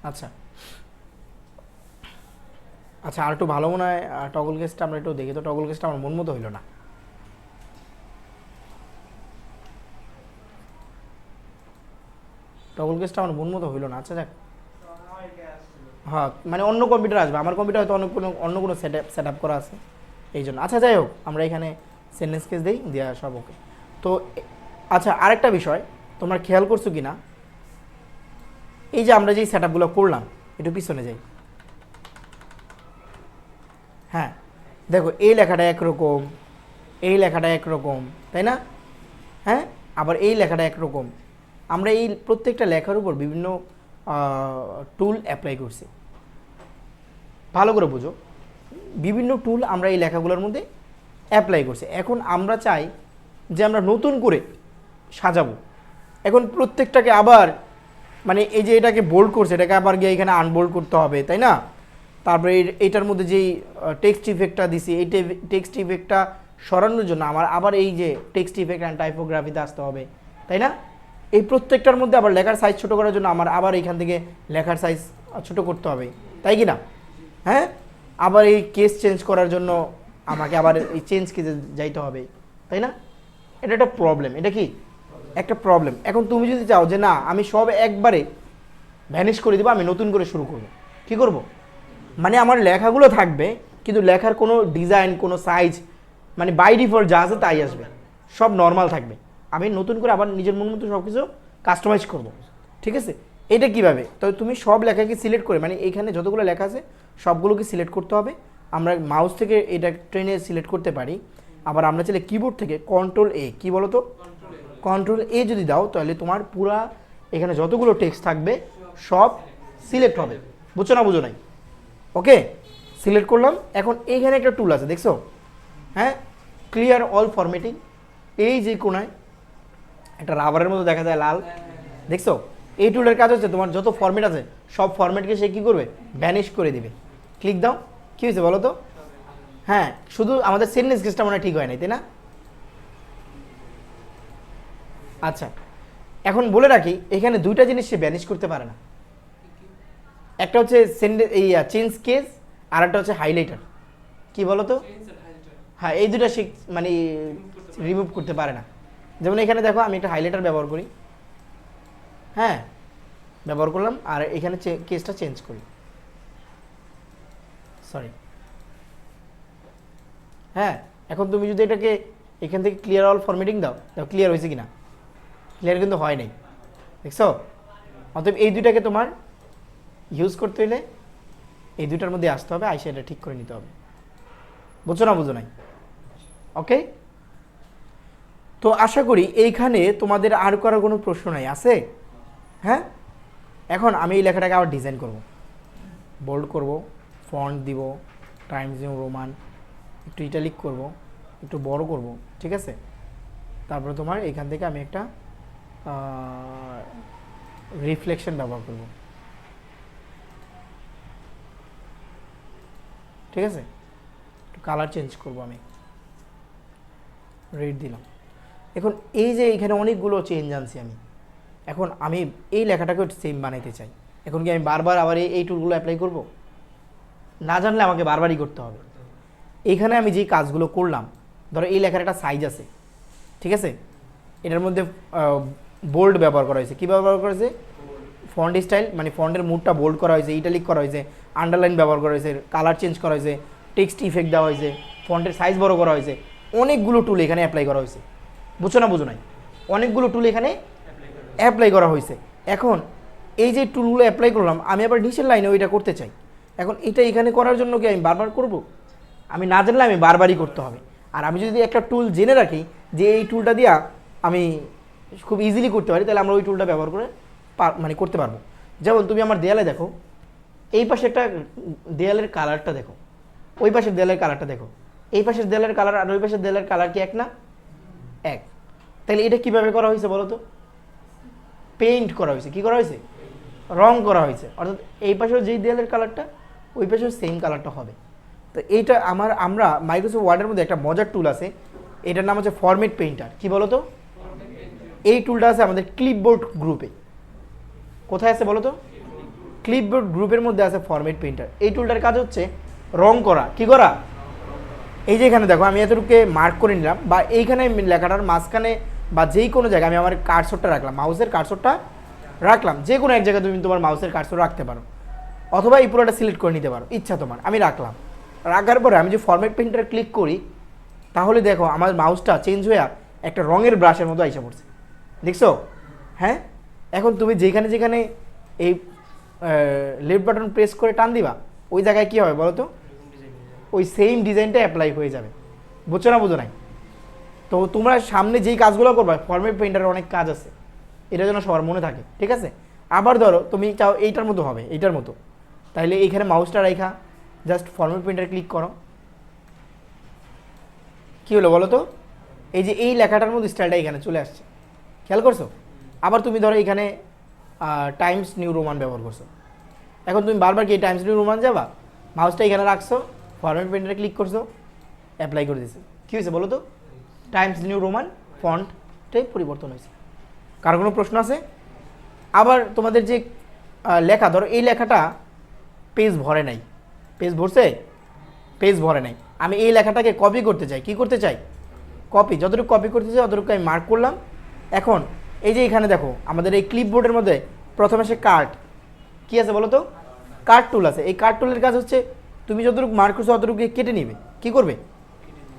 আচ্ছা আচ্ছা, আর একটু ভালো মনে হয় টগল কেসটা আমরা একটু দেখি তো, টগল কেসটা আমার মন মতো হইলো না। টগল কেসটা আমার মন মতো হইলো না, আচ্ছা যাক, হ্যাঁ মানে অন্য কম্পিউটার আসবে, আমার কম্পিউটার হয়তো অন্য কোনো সেট আপ করা আছে এই জন্য। আচ্ছা যাই হোক, আমরা এখানে সেন্টেন্স কেস দিই, দেওয়া সব ওকে। তো আচ্ছা আরেকটা বিষয় তোমরা খেয়াল করছো কি না, এই যে আমরা যেই সেট আপগুলো করলাম একটু পিছনে যাই, হ্যাঁ দেখো এই লেখাটা একরকম, এই লেখাটা একরকম, তাই না? হ্যাঁ আবার এই লেখাটা একরকম, আমরা এই প্রত্যেকটা লেখার উপর বিভিন্ন টুল অ্যাপ্লাই করছি, ভালো করে বুঝো, বিভিন্ন টুল আমরা এই লেখাগুলোর মধ্যে অ্যাপ্লাই করছি। এখন আমরা চাই যে আমরা নতুন করে সাজাবো, এখন প্রত্যেকটাকে আবার মানে এই যে এটাকে বোল্ড করছে এটাকে আবার গিয়ে এখানে আনবোল্ড করতে হবে, তাই না? তারপরে এইটার মধ্যে যেই টেক্সট ইফেক্টটা দিছি এই টেক্সট ইফেক্টটা সরানোর জন্য আমার আবার এই যে টেক্সট ইফেক্ট অ্যান্ড টাইপোগ্রাফিতে আসতে হবে, তাই না? এই প্রত্যেকটার মধ্যে আবার লেখার সাইজ ছোটো করার জন্য আমার আবার এইখান থেকে লেখার সাইজ ছোটো করতে হবে, তাই কি না? হ্যাঁ আবার এই কেস চেঞ্জ করার জন্য আমাকে আবার এই চেঞ্জ কেসে যাইতে হবে, তাই না? এটা একটা প্রবলেম, এটা কি একটা প্রবলেম। এখন তুমি যদি চাও যে না আমি সব একবারে ভ্যানিশ করে দেবো, আমি নতুন করে শুরু করব, কি করব? মানে আমার লেখাগুলো থাকবে কিন্তু লেখার কোনো ডিজাইন কোনো সাইজ মানে বাই ডিফল্ট যা আছে তাই আসবে, সব নর্মাল থাকবে, আমি নতুন করে আবার নিজের মন মতো সব কিছু কাস্টমাইজ করবো, ঠিক আছে। এটা কীভাবে, তো তুমি সব লেখাকে সিলেক্ট করে মানে এইখানে যতগুলো লেখা আছে সবগুলোকে সিলেক্ট করতে হবে। আমরা মাউস থেকে এটা ট্রেনে সিলেক্ট করতে পারি, আবার আমরা চাইলে কিবোর্ড থেকে কন্ট্রোল এ, কী বলো তো, কন্ট্রোল এ যদি দাও তাহলে তোমার পুরা এখানে যতগুলো টেক্সট থাকবে সব সিলেক্ট হবে, বুঝছো না বুঝো নাই? ওকে সিলেক্ট করলাম। এখন এইখানে একটা টুল আছে দেখছো, হ্যাঁ ক্লিয়ার অল ফরম্যাটিং, এই যে কোনায় একটা রাবারের মতো দেখা যায় লাল, দেখছো? এই টুলের কাজ হচ্ছে তোমার যত ফরম্যাট আছে সব ফরম্যাটকে সে কী করবে, ভ্যানিশ করে দিবে। ক্লিক দাও, কী হয়েছে বলো তো? হ্যাঁ শুধু আমাদের সেন্টেন্স কেসটা মনে হয় ঠিক হয় নাই, তাই না? আচ্ছা, এখন বলে রাখি এখানে দুইটা জিনিস সে ব্যানিশ করতে পারে না। একটা হচ্ছে চেঞ্জ কেস, আর একটা হচ্ছে হাইলাইটার। কি বলো তো? হ্যাঁ, এই দুটা সে মানে রিমুভ করতে পারে না। যেমন এখানে দেখো আমি একটা হাইলাইটার ব্যবহার করি, হ্যাঁ ব্যবহার করলাম, আর এখানে কেসটা চেঞ্জ করি, সরি, হ্যাঁ। এখন তুমি যদি এটাকে এখান থেকে ক্লিয়ার অল ফরম্যাটিং দাও, ক্লিয়ার হয়েছে কিনা? ক্লিয়ার কিন্তু হয় নাই, দেখছো? অতএব এই দুইটাকে তোমার ইউজ করতে হলে এই দুইটার মধ্যে আসতে হবে, আইসা এটা ঠিক করে নিতে হবে। বুঝছো না? বুঝো নাই? ওকে, তো আশা করি এইখানে তোমাদের আর করার কোনো প্রশ্ন নাই, আছে? হ্যাঁ, এখন আমি এই লেখাটাকে আবার ডিজাইন করব, বোল্ড করব, ফন্ট দিব টাইমস নিউ রোমান, একটু ইটালিক করব, একটু বড় করব, ঠিক আছে? তারপরে তোমার এখান থেকে আমি একটা রিফ্লেকশন ব্যবহার করব, ঠিক আছে? একটু কালার চেঞ্জ করব, আমি রেড দিলাম। এখন এই যে এখানে অনেকগুলো চেঞ্জ আনছি আমি, এখন আমি এই লেখাটাকে সেম বানাইতে চাই। এখন কি আমি বারবার আবার এই টুলগুলো অ্যাপ্লাই করব? না জানলে আমাকে বারবারই করতে হবে। এইখানে আমি যে কাজগুলো করলাম, ধরো এই লেখার একটা সাইজ আছে, ঠিক আছে? এটার মধ্যে বোল্ড ব্যবহার করা হয়েছে। কী ব্যবহার করা হয়েছে? ফন্ট স্টাইল, মানে ফন্টের মুডটা বোল্ড করা হয়েছে, ইটালিক করা হয়েছে, আন্ডারলাইন ব্যবহার করা হয়েছে, কালার চেঞ্জ করা হয়েছে, টেক্সট ইফেক্ট দেওয়া হয়েছে, ফন্টের সাইজ বড় করা হয়েছে, অনেকগুলো টুল এখানে অ্যাপ্লাই করা হয়েছে। বুঝছো না? বুঝো নাই? অনেকগুলো টুল এখানে অ্যাপ্লাই করা হয়েছে। এখন এই যে টুলগুলো অ্যাপ্লাই করলাম, আমি আবার নিচের লাইনে ওইটা করতে চাই। এখন এটা এখানে করার জন্য কি আমি বারবার করব? আমি না জানলে আমি বারবারই করতে হবে। আর আমি যদি একটা টুল জেনে রাখি যে এই টুলটা দিয়া আমি খুব ইজিলি করতে পারি, তাহলে আমরা ওই টুলটা ব্যবহার করে মানে করতে পারবো। যেমন তুমি আমার দেয়ালে দেখো, এই পাশে একটা দেয়ালের কালারটা দেখো, ওই পাশের দেয়ালের কালারটা দেখো, এই পাশের দেয়ালের কালার আর ওই পাশের দেয়ালের কালার কি এক না? এক। তাহলে এটা কিভাবে করা হয়েছে বলো তো? পেইন্ট করা হয়েছে। কি করা হয়েছে? রং করা হয়েছে। অর্থাৎ এই পাশেও যেই দেয়ালের কালারটা, ওই পাশেও সেম কালারটা হবে। তো এইটা আমরা মাইক্রোসফট ওয়ার্ডের মধ্যে একটা মজার টুল আছে, এটার নাম হচ্ছে ফরম্যাট পেইন্টার। কি বলো তো? এই টুলটা আছে আমাদের ক্লিপবোর্ড গ্রুপে। কোথায় আছে বলো তো? ক্লিপবোর্ড গ্রুপের মধ্যে আছে ফরম্যাট পেইন্টার। এই টুলটার কাজ হচ্ছে রং করা। কি করা? এই যে এখানে দেখো আমি এতটুকু মার্ক করে নিলাম, বা এইখানে লেখাটার মাঝখানে বা যেই কোনো জায়গায় আমি আমার কার্সরটা রাখলাম, মাউসের কার্সরটা রাখলাম। যে কোনো এক জায়গায় তুমি তোমার মাউসের কার্সর রাখতে পারো, অথবা এই পুরোটা সিলেক্ট করে নিতে পারো, ইচ্ছা তোমার। আমি রাখলাম, রাখার পরে আমি যে ফরম্যাট পেইন্টার ক্লিক করি, তাহলে দেখো আমার মাউসটা চেঞ্জ হয়ে একটা রঙের ব্রাশের মতো আইসা পড়ছে। দেখছো? হ্যাঁ। এখন তুমি যেখানে যেখানে এই লেফট বাটন প্রেস করে টান দিবা, ওই জায়গায় কী হবে বলো তো? ওই সেম ডিজাইনটা অ্যাপ্লাই হয়ে যাবে। বুঝছো না? বুঝো নাই? তো তোমরা সামনে যেই কাজগুলো করবা, ফরম্যাট পেইন্টারের অনেক কাজ আছে, এটা যেন সবার মনে থাকে, ঠিক আছে? আবার ধরো তুমি চাও এইটার মতো হবে, এইটার মতো, তাহলে এইখানে মাউসটা রেখা জাস্ট ফরম্যাট পেইন্টার ক্লিক করো। কী হলো বলো তো? এই যে এই লেখাটার মধ্যে স্টাইলটা এখানে চলে আসছে, খেয়াল করছো? আবার তুমি ধরো এখানে টাইমস নিউ রোমান ব্যবহার করছো, এখন তুমি বারবার কি টাইমস নিউ রোমান যাবা, মাউসটা এখানে রাখছো, ফরম্যাট পেইন্টারে ক্লিক করছো, অ্যাপ্লাই করে দিয়েছে। কী হয়েছে বলো তো? টাইমস নিউ রোমান ফন্টটাই পরিবর্তন হয়েছে। কার কোনো প্রশ্ন আছে? আবার তোমাদের যে লেখা, ধরো এই লেখাটা পেজ ভরে নাই, পেজ ভরছে? পেজ ভরে নাই। আমি এই লেখাটাকে কপি করতে চাই। কি করতে চাই? কপি। যতটুকু কপি করতে চাই ততটুকু আমি মার্ক করলাম। এখন এই যে এখানে দেখো আমাদের এই ক্লিপবোর্ডের মধ্যে প্রথমে সে কার্ট, কি আছে বলো তো? কার্ট টুল আছে। এই কার্ট টুলের কাজ হচ্ছে তুমি যতটুকু মার্ক করছো ততটুকু কেটে নিবে। কি করবে?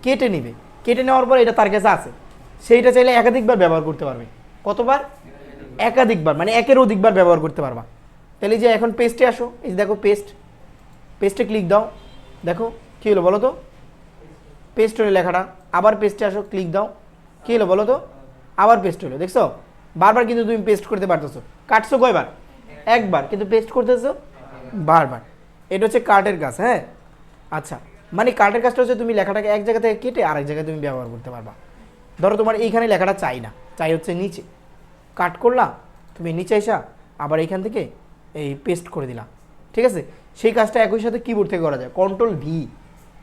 কেটে নিবে। কেটে নেওয়ার পর এটা তার কাছে আছে, সেইটা চাইলে একাধিকবার ব্যবহার করতে পারবে। কতবার? একাধিকবার, মানে একের অধিকবার ব্যবহার করতে পারবা। তাহলে যে এখন পেস্টে আসো, এই দেখো পেস্ট, পেস্টে ক্লিক দাও, দেখো কী হলো বলো তো? পেস্ট হলো লেখাটা। আবার পেস্টে আসো, ক্লিক দাও, কী হলো বলো তো? আবার পেস্ট হলো। দেখছো? বারবার কিন্তু তুমি পেস্ট করতে পারতেছো। কাটছো কয়বার? একবার, কিন্তু পেস্ট করতেছো বারবার। এটা হচ্ছে কার্টের কাজ। হ্যাঁ, আচ্ছা, মানে কার্টের কাজটা হচ্ছে তুমি লেখাটাকে এক জায়গা থেকে কেটে আরেক জায়গায় তুমি ব্যবহার করতে পারবা। ধরো তোমার এইখানে লেখাটা চাই না, চাই হচ্ছে নিচে, কাট করলাম, তুমি নিচে এসা আবার এইখান থেকে এই পেস্ট করে দিলাম, ঠিক আছে? সেই কাজটা একই সাথে কিবোর্ড থেকে করা যায়। কন্ট্রোল ভি,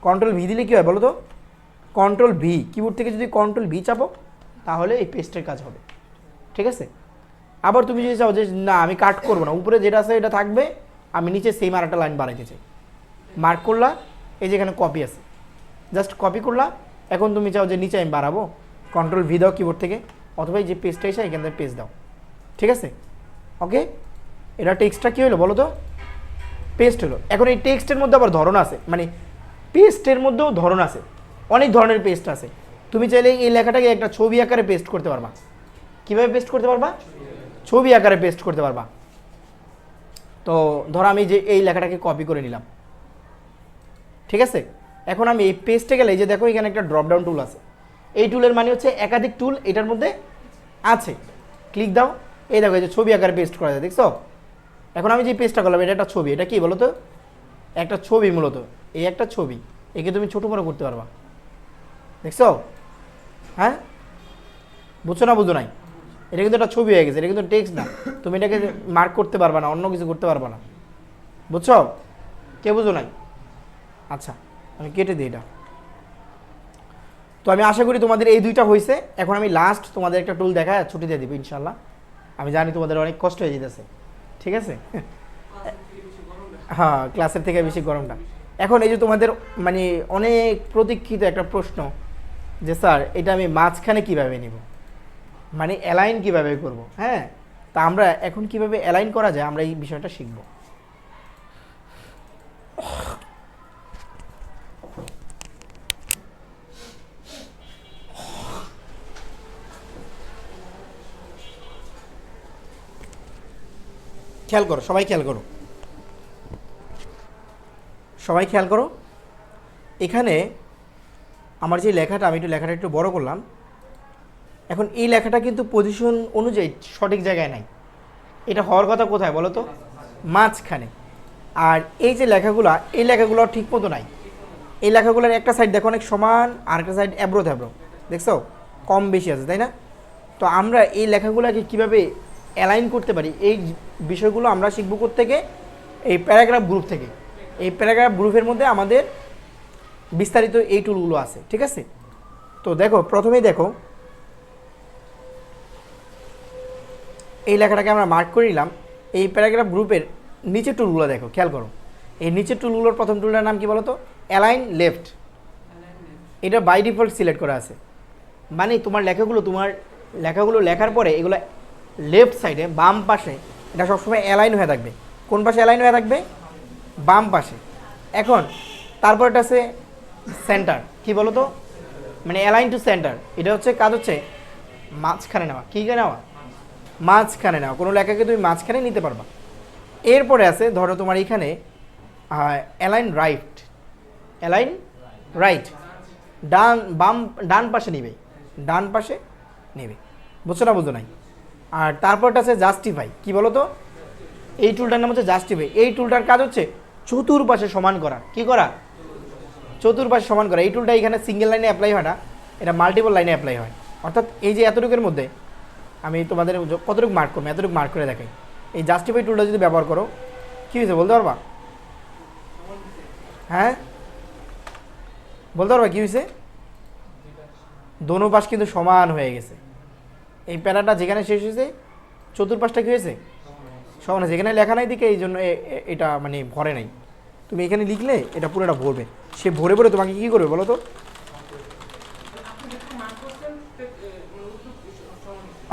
কন্ট্রোল ভি দিলে কী হয় বলো তো? কন্ট্রোল ভি, কিবোর্ড থেকে যদি কন্ট্রোল ভি চাপো তাহলে এই পেস্টের কাজ হবে। ঠিক আছে। আবার তুমি যদি চাও যে না আমি কাট করবো না, উপরে যেটা আছে এটা থাকবে, আমি নিচে সেম আর একটা লাইন বাড়াইতে চাই, মার্ক করলা, এই যেখানে কপি আছে, জাস্ট কপি করলা। এখন তুমি চাও যে নিচে আমি বাড়াবো, কন্ট্রোল ভি দাও কিবোর্ড থেকে, অথবা এই যে পেজটা এসে এখান থেকে পেজ দাও, ঠিক আছে। ওকে, এটা টেক্সটটা কী হলো বলো তো, পেস্ট হলো। এখন এই টেক্সটের মধ্যে আবার ধরন আছে, মানে পেস্টের মধ্যেও ধরন আছে, অনেক ধরনের পেস্ট আছে। তুমি চাইলে এই লেখাটাকে একটা ছবি আকারে পেস্ট করতে পারবা। কীভাবে পেস্ট করতে পারবা? ছবি আকারে পেস্ট করতে পারবা। তো ধরো আমি যে এই লেখাটাকে কপি করে নিলাম, ঠিক আছে। এখন আমি এই পেস্টে গেলে এই যে দেখো এখানে একটা ড্রপ ডাউন টুল আছে, এই টুলের মানে হচ্ছে একাধিক টুল এটার মধ্যে আছে। ক্লিক দাও, এই দেখো এই যে ছবি আকারে পেস্ট করা যায়, দেখছো। এখন আমি যে পেস্টটা করলাম এটা একটা ছবি, এটা কি বলো তো, একটা ছবি মূলত, এই একটা ছবি, একে তুমি ছোটো বড়ো করতে পারবা, দেখছো। হ্যাঁ, বুঝছো না বুঝো নাই? এটা কিন্তু একটা ছবি হয়ে গেছে, এটা কিন্তু টেক্সট না, তুমি এটাকে মার্ক করতে পারবা না, অন্য কিছু করতে পারবা না, বুঝছো? কে বুঝো নাই? আচ্ছা, আমি কেটে দিই এটা। তো আমি আশা করি তোমাদের এই দুইটা হয়েছে। এখন আমি লাস্ট তোমাদের একটা টুল দেখায় ছুটি দিয়ে দিব ইনশাল্লাহ। আমি জানি তোমাদের অনেক কষ্ট হয়ে যেতেছে, ঠিক আছে। হ্যাঁ, ক্লাসের থেকে বেশি গরমটা। এখন এই যে তোমাদের মানে অনেক প্রতীক্ষিত একটা প্রশ্ন যে স্যার এটা আমি মাঝখানে কিভাবে নিব, মানে অ্যালাইন কিভাবে করব। হ্যাঁ, তা আমরা এখন কিভাবে অ্যালাইন করা যায় আমরা এই বিষয়টা শিখব। খেয়াল করো, সবাই খেয়াল করো, সবাই খেয়াল করো। এখানে আমার যে লেখাটা, আমি একটু লেখাটা একটু বড় করলাম। এখন এই লেখাটা কিন্তু পজিশন অনুযায়ী সঠিক জায়গায় নাই, এটা হওয়ার কথা কোথায় বলো তো, মাঝখানে। আর এই যে লেখাগুলো, এই লেখাগুলো ঠিক মতো নাই। এই লেখাগুলোর একটা সাইড দেখো অনেক সমান, আর একটা সাইড অ্যাব্রো থ্যাব্রো, দেখছো, কম বেশি আছে, তাই না? তো আমরা এই লেখাগুলোকে কিভাবে অ্যালাইন করতে পারি, এই বিষয়গুলো আমরা শিখব থেকে এই প্যারাগ্রাফ গ্রুপ থেকে। এই প্যারাগ্রাফ গ্রুপের মধ্যে আমাদের বিস্তারিত এই টুলগুলো আছে, ঠিক আছে। তো দেখো, প্রথমেই দেখো এই লেখাটাকে আমরা মার্ক করে নিলাম। এই প্যারাগ্রাফ গ্রুপের নিচের টুলগুলো দেখো, খেয়াল করো। এই নিচের টুলগুলোর প্রথম টুলটার নাম কি বলো তো, অ্যালাইন লেফট। এটা বাই ডিফল্ট সিলেক্ট করা আছে, মানে তোমার লেখাগুলো লেখার পরে এগুলো লেফট সাইডে বাম পাশে এটা সবসময় অ্যালাইন হয়ে থাকবে। কোন পাশে অ্যালাইন হয়ে থাকবে? বাম পাশে। এখন তারপর এটা আছে সেন্টার, কি বলো তো, মানে অ্যালাইন টু সেন্টার। এটা হচ্ছে কাজ হচ্ছে মাঝখানে নেওয়া। কী নেওয়া? মাঝখানে নেওয়া। কোনো লেখাকে তুমি মাঝখানে নিতে পারবা। এরপরে আছে ধরো তোমার এখানে অ্যালাইন রাইট, অ্যালাইন রাইট, ডান পাশে নিবে, ডান পাশে নেবে, বুঝছো না বুঝো নাই? আর তারপরটা আছে জাস্টিফাই। কি বলো তো, এই টুলটার নাম হচ্ছে জাস্টিফাই। এই টুলটার কাজ হচ্ছে চতুর্পাশে সমান করা। কি করা? চতুর্পাশে সমান করা। এই টুলটা এখানে সিঙ্গেল লাইনে অ্যাপ্লাই হয় না, এটা মাল্টিপল লাইনে অ্যাপ্লাই হয়। অর্থাৎ এই যে এতটুকুর মধ্যে আমি তোমাদের কতটুকু মার্ক করবো, এতটুকু মার্ক করে দেখাই। এই জাস্টিফাই টুলটা যদি ব্যবহার করো, কী হয়েছে বলতে পারবা? হ্যাঁ, বলতে পারবা কী হয়েছে? দোনো পাশ কিন্তু সমান হয়ে গেছে। এই প্যারাটা যেখানে শেষ হয়েছে, চতুর্পাশটা কী হয়েছে? সমান হয়েছে। এখানে লেখা নাই দিকে এই জন্য এটা মানে ভরে নাই। তুমি এখানে লিখলে এটা পুরোটা ভরবে। সে ভরে ভরে তোমাকে কী করবে বলো তো?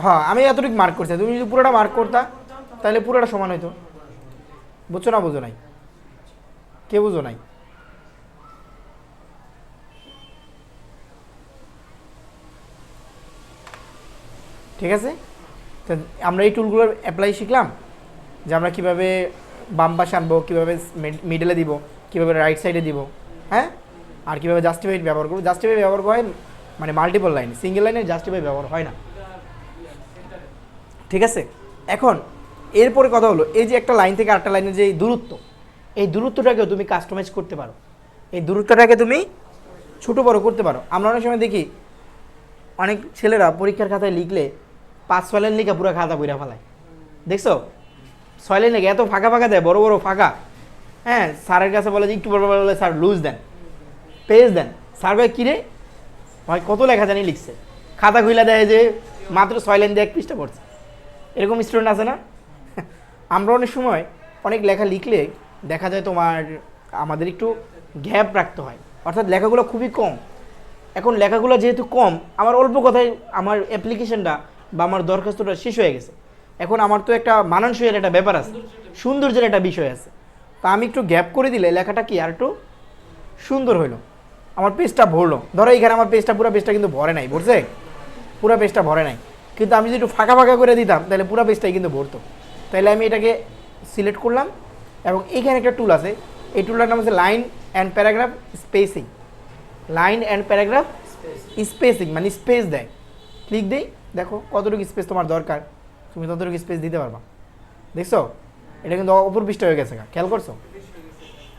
হ্যাঁ, আমি এতটুকু মার্ক করছি, তুমি যদি পুরোটা মার্ক করতা তাহলে পুরোটা সমান হইতো। বুঝছো না বুঝো নাই? কে বুঝো নাই? ঠিক আছে, তো আমরা এই টুলগুলোর অ্যাপ্লাই শিখলাম যে আমরা কীভাবে বাম পাশে আনবো, কীভাবে মিডলে দিব, কীভাবে রাইট সাইডে দিব, হ্যাঁ, আর কীভাবে জাস্টিফাই ব্যবহার করবো। জাস্টিফাই ব্যবহার হয় মানে মাল্টিপল লাইন, সিঙ্গেল লাইনে জাস্টিফাই ব্যবহার হয় না, ঠিক আছে। এখন এরপরে কথা হলো, এই যে একটা লাইন থেকে আরেকটা লাইনের যে দূরত্ব, এই দূরত্বটাকেও তুমি কাস্টমাইজ করতে পারো। এই দূরত্বটাকে তুমি ছোটো বড়ো করতে পারো। আমরা অনেক সময় দেখি অনেক ছেলেরা পরীক্ষার খাতায় লিখলে 5-6 লাইন লিখে পুরো খাতা বইরা ফেলায়, দেখছো? 6 লাইন লিখে এত ফাঁকা ফাঁকা দেয়, বড় বড় ফাঁকা। হ্যাঁ, স্যারের কাছে বলে যে একটু বড় বড় বলে, স্যার লুজ দেন, পেজ দেন। স্যার ভাই কিরে ভাই কত লেখা জানি লিখছে, খাতা খুইলা দেয় যে মাত্র 6 লাইন দিয়ে 1 পৃষ্ঠা পড়ছে। এরকম স্টুডেন্ট আছে না? আমরা অনেক সময় অনেক লেখা লিখলে দেখা যায় তোমার আমাদের একটু গ্যাপ রাখতে হয়, অর্থাৎ লেখাগুলো খুবই কম। এখন লেখাগুলো যেহেতু কম, আমার অল্প কথায় আমার অ্যাপ্লিকেশনটা বা আমার দরখাস্তটা শেষ হয়ে গেছে। এখন আমার তো একটা মানানসইয়ের একটা ব্যাপার আছে, সৌন্দর্যের একটা বিষয় আছে। তা আমি একটু গ্যাপ করে দিলে লেখাটা কি আর একটু সুন্দর হইলো, আমার পেজটা ভরলো। ধরো এখানে আমার পেজটা, পুরো পেজটা কিন্তু ভরে নাই, ভরছে? পুরো পেজটা ভরে নাই, কিন্তু আমি যদি একটু ফাঁকা ফাঁকা করে দিতাম তাহলে পুরো পেজটাই কিন্তু ভরতো। তাহলে আমি এটাকে সিলেক্ট করলাম এবং এইখানে একটা টুল আছে, এই টুলটার নাম হচ্ছে line and paragraph spacing. Line and paragraph spacing মানে স্পেস দেয়। ক্লিক দেই, দেখো কতটুকু স্পেস তোমার দরকার, তুমি ততটুকু স্পেস দিতে পারবা। দেখছো এটা কিন্তু অপর পৃষ্ঠা হয়ে গেছে, খেয়াল করছো?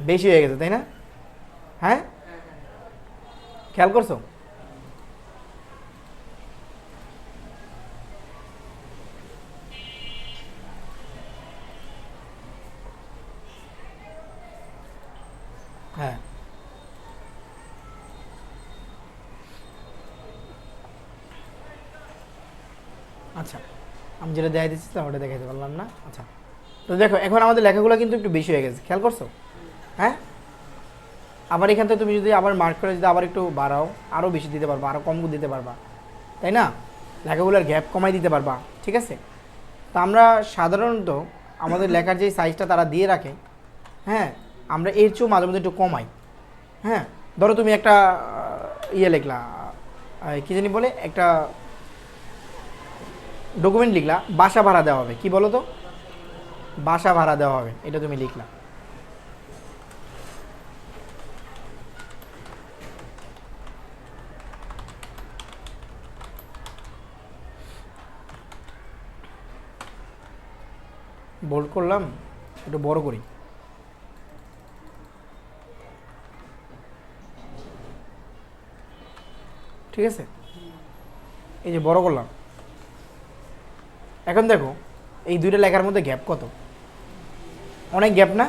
বেশি হয়ে গেছে, তাই না? হ্যাঁ, খেয়াল করছো? হ্যাঁ, আচ্ছা, আমি যেটা দেখাই দিচ্ছিলাম ওটা দেখাইতে পারলাম না। আচ্ছা, তো দেখো এখন আমাদের লেখাগুলো কিন্তু একটু বেশি হয়ে গেছে, খেয়াল করছো? হ্যাঁ, আবার এখান থেকে তুমি যদি আবার মার্ক করে যদি আবার একটু বাড়াও, আরও বেশি দিতে পারবা, আরও কম দিতে পারবা, তাই না? লেখাগুলোর গ্যাপ কমাই দিতে পারবা, ঠিক আছে? তা আমরা সাধারণত আমাদের লেখার যে সাইজটা তারা দিয়ে রাখে, হ্যাঁ, আমরা এর চেয়েও মাঝে মধ্যে একটু কমাই। হ্যাঁ, ধরো তুমি একটা ইয়ে লিখলা, কী জানি বলে, একটা ডকুমেন্ট লিখলা, বাসা ভাড়া দেওয়া হবে, কি বলো তো? বাসা ভাড়া দেওয়া হবে, এটা তুমি লিখলা। বোল্ড করলাম, একটু বড় করি, ঠিক আছে? এই যে বড় করলাম। এখন দেখো এই দুইটা লেখার মধ্যে গ্যাপ কত, অনেক গ্যাপ না?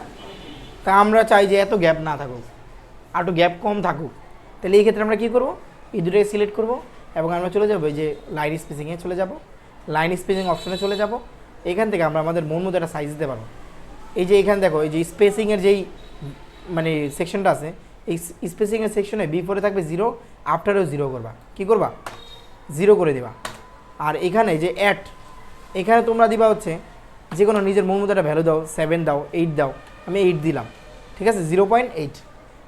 তা আমরা চাই যে এত গ্যাপ না থাকুক, আর একটু গ্যাপ কম থাকুক। তাহলে এই ক্ষেত্রে আমরা কী করবো, এই দুটোকে সিলেক্ট করব এবং আমরা চলে যাবো এই যে লাইন স্পেসিংয়ে চলে যাব, লাইন স্পেসিং অপশনে চলে যাব। এখান থেকে আমরা আমাদের মন মতো একটা সাইজ দিতে পারবো। এই যে এখানে দেখো এই যে স্পেসিংয়ের যেই মানে সেকশনটা আছে, এই স্পেসিংয়ের সেকশনে বিফোরে থাকবে 0, আফটারেও 0 করবা। কি করবা? 0 করে দিবা। আর এখানে যে অ্যাট, এখানে তোমরা দিবা হচ্ছে যে কোনো নিজের মন মতো একটা ভ্যালু দাও, 7 দাও, 8 দাও, আমি 8 দিলাম, ঠিক আছে? 0.8,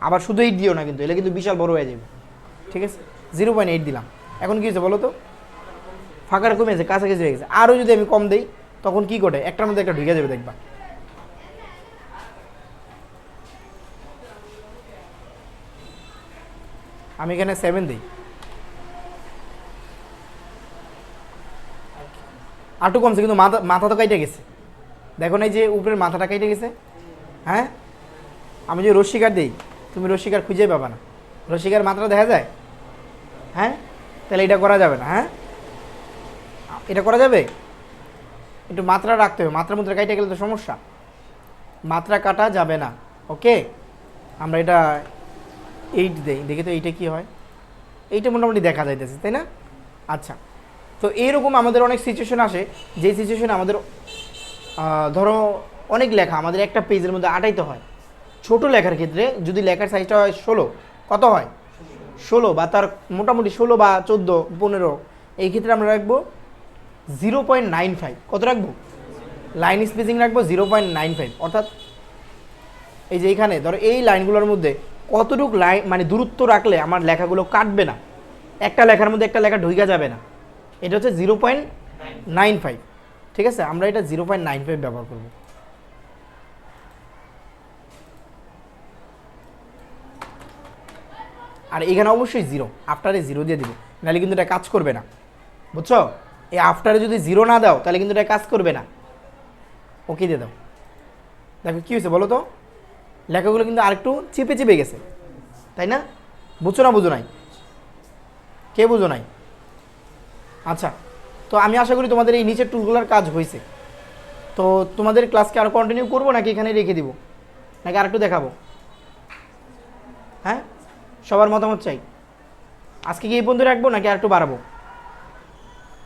আবার শুধু 8 দিও না, কিন্তু এটা কিন্তু বিশাল বড় হয়ে যাবে, ঠিক আছে? 0.8 দিলাম। এখন কী হয়েছে বলো তো? ফাঁকাটা কমেছে, কাছাকাছি হয়ে গেছে। আরও যদি আমি কম দিই তখন কি করে, একটার মধ্যে একটা ঢুকে যাবে, দেখবা। আমি এখানে 7 দিই, আটু কমছে, কিন্তু মাথা মাথা তো কাইটে গেছে, দেখো না এই যে উপরের মাথাটা কাইটে গেছে। হ্যাঁ, আমি যে রশ্মিকার দিই, তুমি রশ্মিকার খুঁজে পাবা না, রশ্মিকার মাথাটা দেখা যায়। হ্যাঁ, তাহলে এটা করা যাবে না। হ্যাঁ, এটা করা যাবে, একটু মাত্রা রাখতে হবে, মাত্রা মুদ্রা কাইটে গেলে তো সমস্যা, মাত্রা কাটা যাবে না। ওকে, আমরা এটা 8 দেই, দেখি তো এইটা কি হয়। এইটা মোটামুটি দেখা যাইতেছে, তাই না? আচ্ছা, তো এইরকম আমাদের অনেক সিচুয়েশন আসে, যে সিচুয়েশনে আমাদের ধরো অনেক লেখা আমাদের একটা পেজের মধ্যে আটাইতে হয়। ছোট লেখার ক্ষেত্রে যদি লেখার সাইজটা হয় 16, কত হয়? 16 বা তার মোটামুটি 16 বা 14, 15, এই ক্ষেত্রে আমরা রাখবো 0.95। কত রাখবো? লাইন স্পেসিং রাখবো 0.95। অর্থাৎ এই যে এইখানে ধরো এই লাইনগুলোর মধ্যে কতটুকু লাইন মানে দূরত্ব রাখলে আমার লেখাগুলো কাটবে না, একটা লেখার মধ্যে একটা লেখা ঢুকে যাবে না, এটা হচ্ছে 0.95। ঠিক আছে, আমরা এটা 0.95 ব্যবহার করব। আর এখানে অবশ্যই 0, আফটারে 0 দিয়ে দিবে, নাহলে কিন্তু এটা কাজ করবে না, বুঝছো? এই আফটারে যদি 0 না দাও তাহলে কিন্তু এটা কাজ করবে না। ওকে দিয়ে দাও। দেখো কী হয়েছে বলো তো, লেখাগুলো কিন্তু আরেকটু চিপে চিপে গেছে, তাই না? বুঝছো না বুঝো নাই? কে বুঝো নাই? আচ্ছা, তো আমি আশা করি তোমাদের এই নিচের টুলগুলোর কাজ হয়েছে। তো তোমাদের ক্লাসকে আরও কন্টিনিউ করবো নাকি এখানে রেখে দিব, নাকি আরেকটু দেখাবো? হ্যাঁ, সবার মতামত চাই। আজকে কি এই পর্যন্ত রাখবো নাকি আরেকটু বাড়াবো?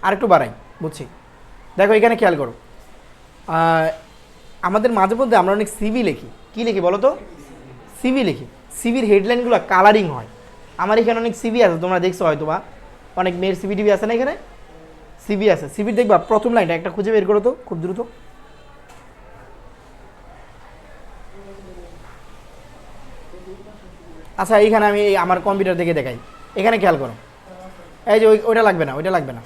আরেকটু বাড়াই, বুঝছি। দেখো এখানে খেয়াল করো, আমাদের মাঝে মধ্যে আমরা অনেক সিভি লিখি। কী লিখি বলো তো? সিভি লিখি। সিভির হেডলাইনগুলো কালারিং হয়। আমার এখানে অনেক সিভি আছে, তোমরা দেখছো হয়তো বা অনেক মেয়ের সিভি টিভি আছে না, এখানে সিভি আছে। সিভির দেখবা প্রথম লাইনটা একটা খুঁজে বের করো তো খুব দ্রুত। আচ্ছা এইখানে আমি আমার কম্পিউটার থেকে দেখাই, এখানে খেয়াল করো, এই যে ওইটা লাগবে না, ওইটা লাগবে না,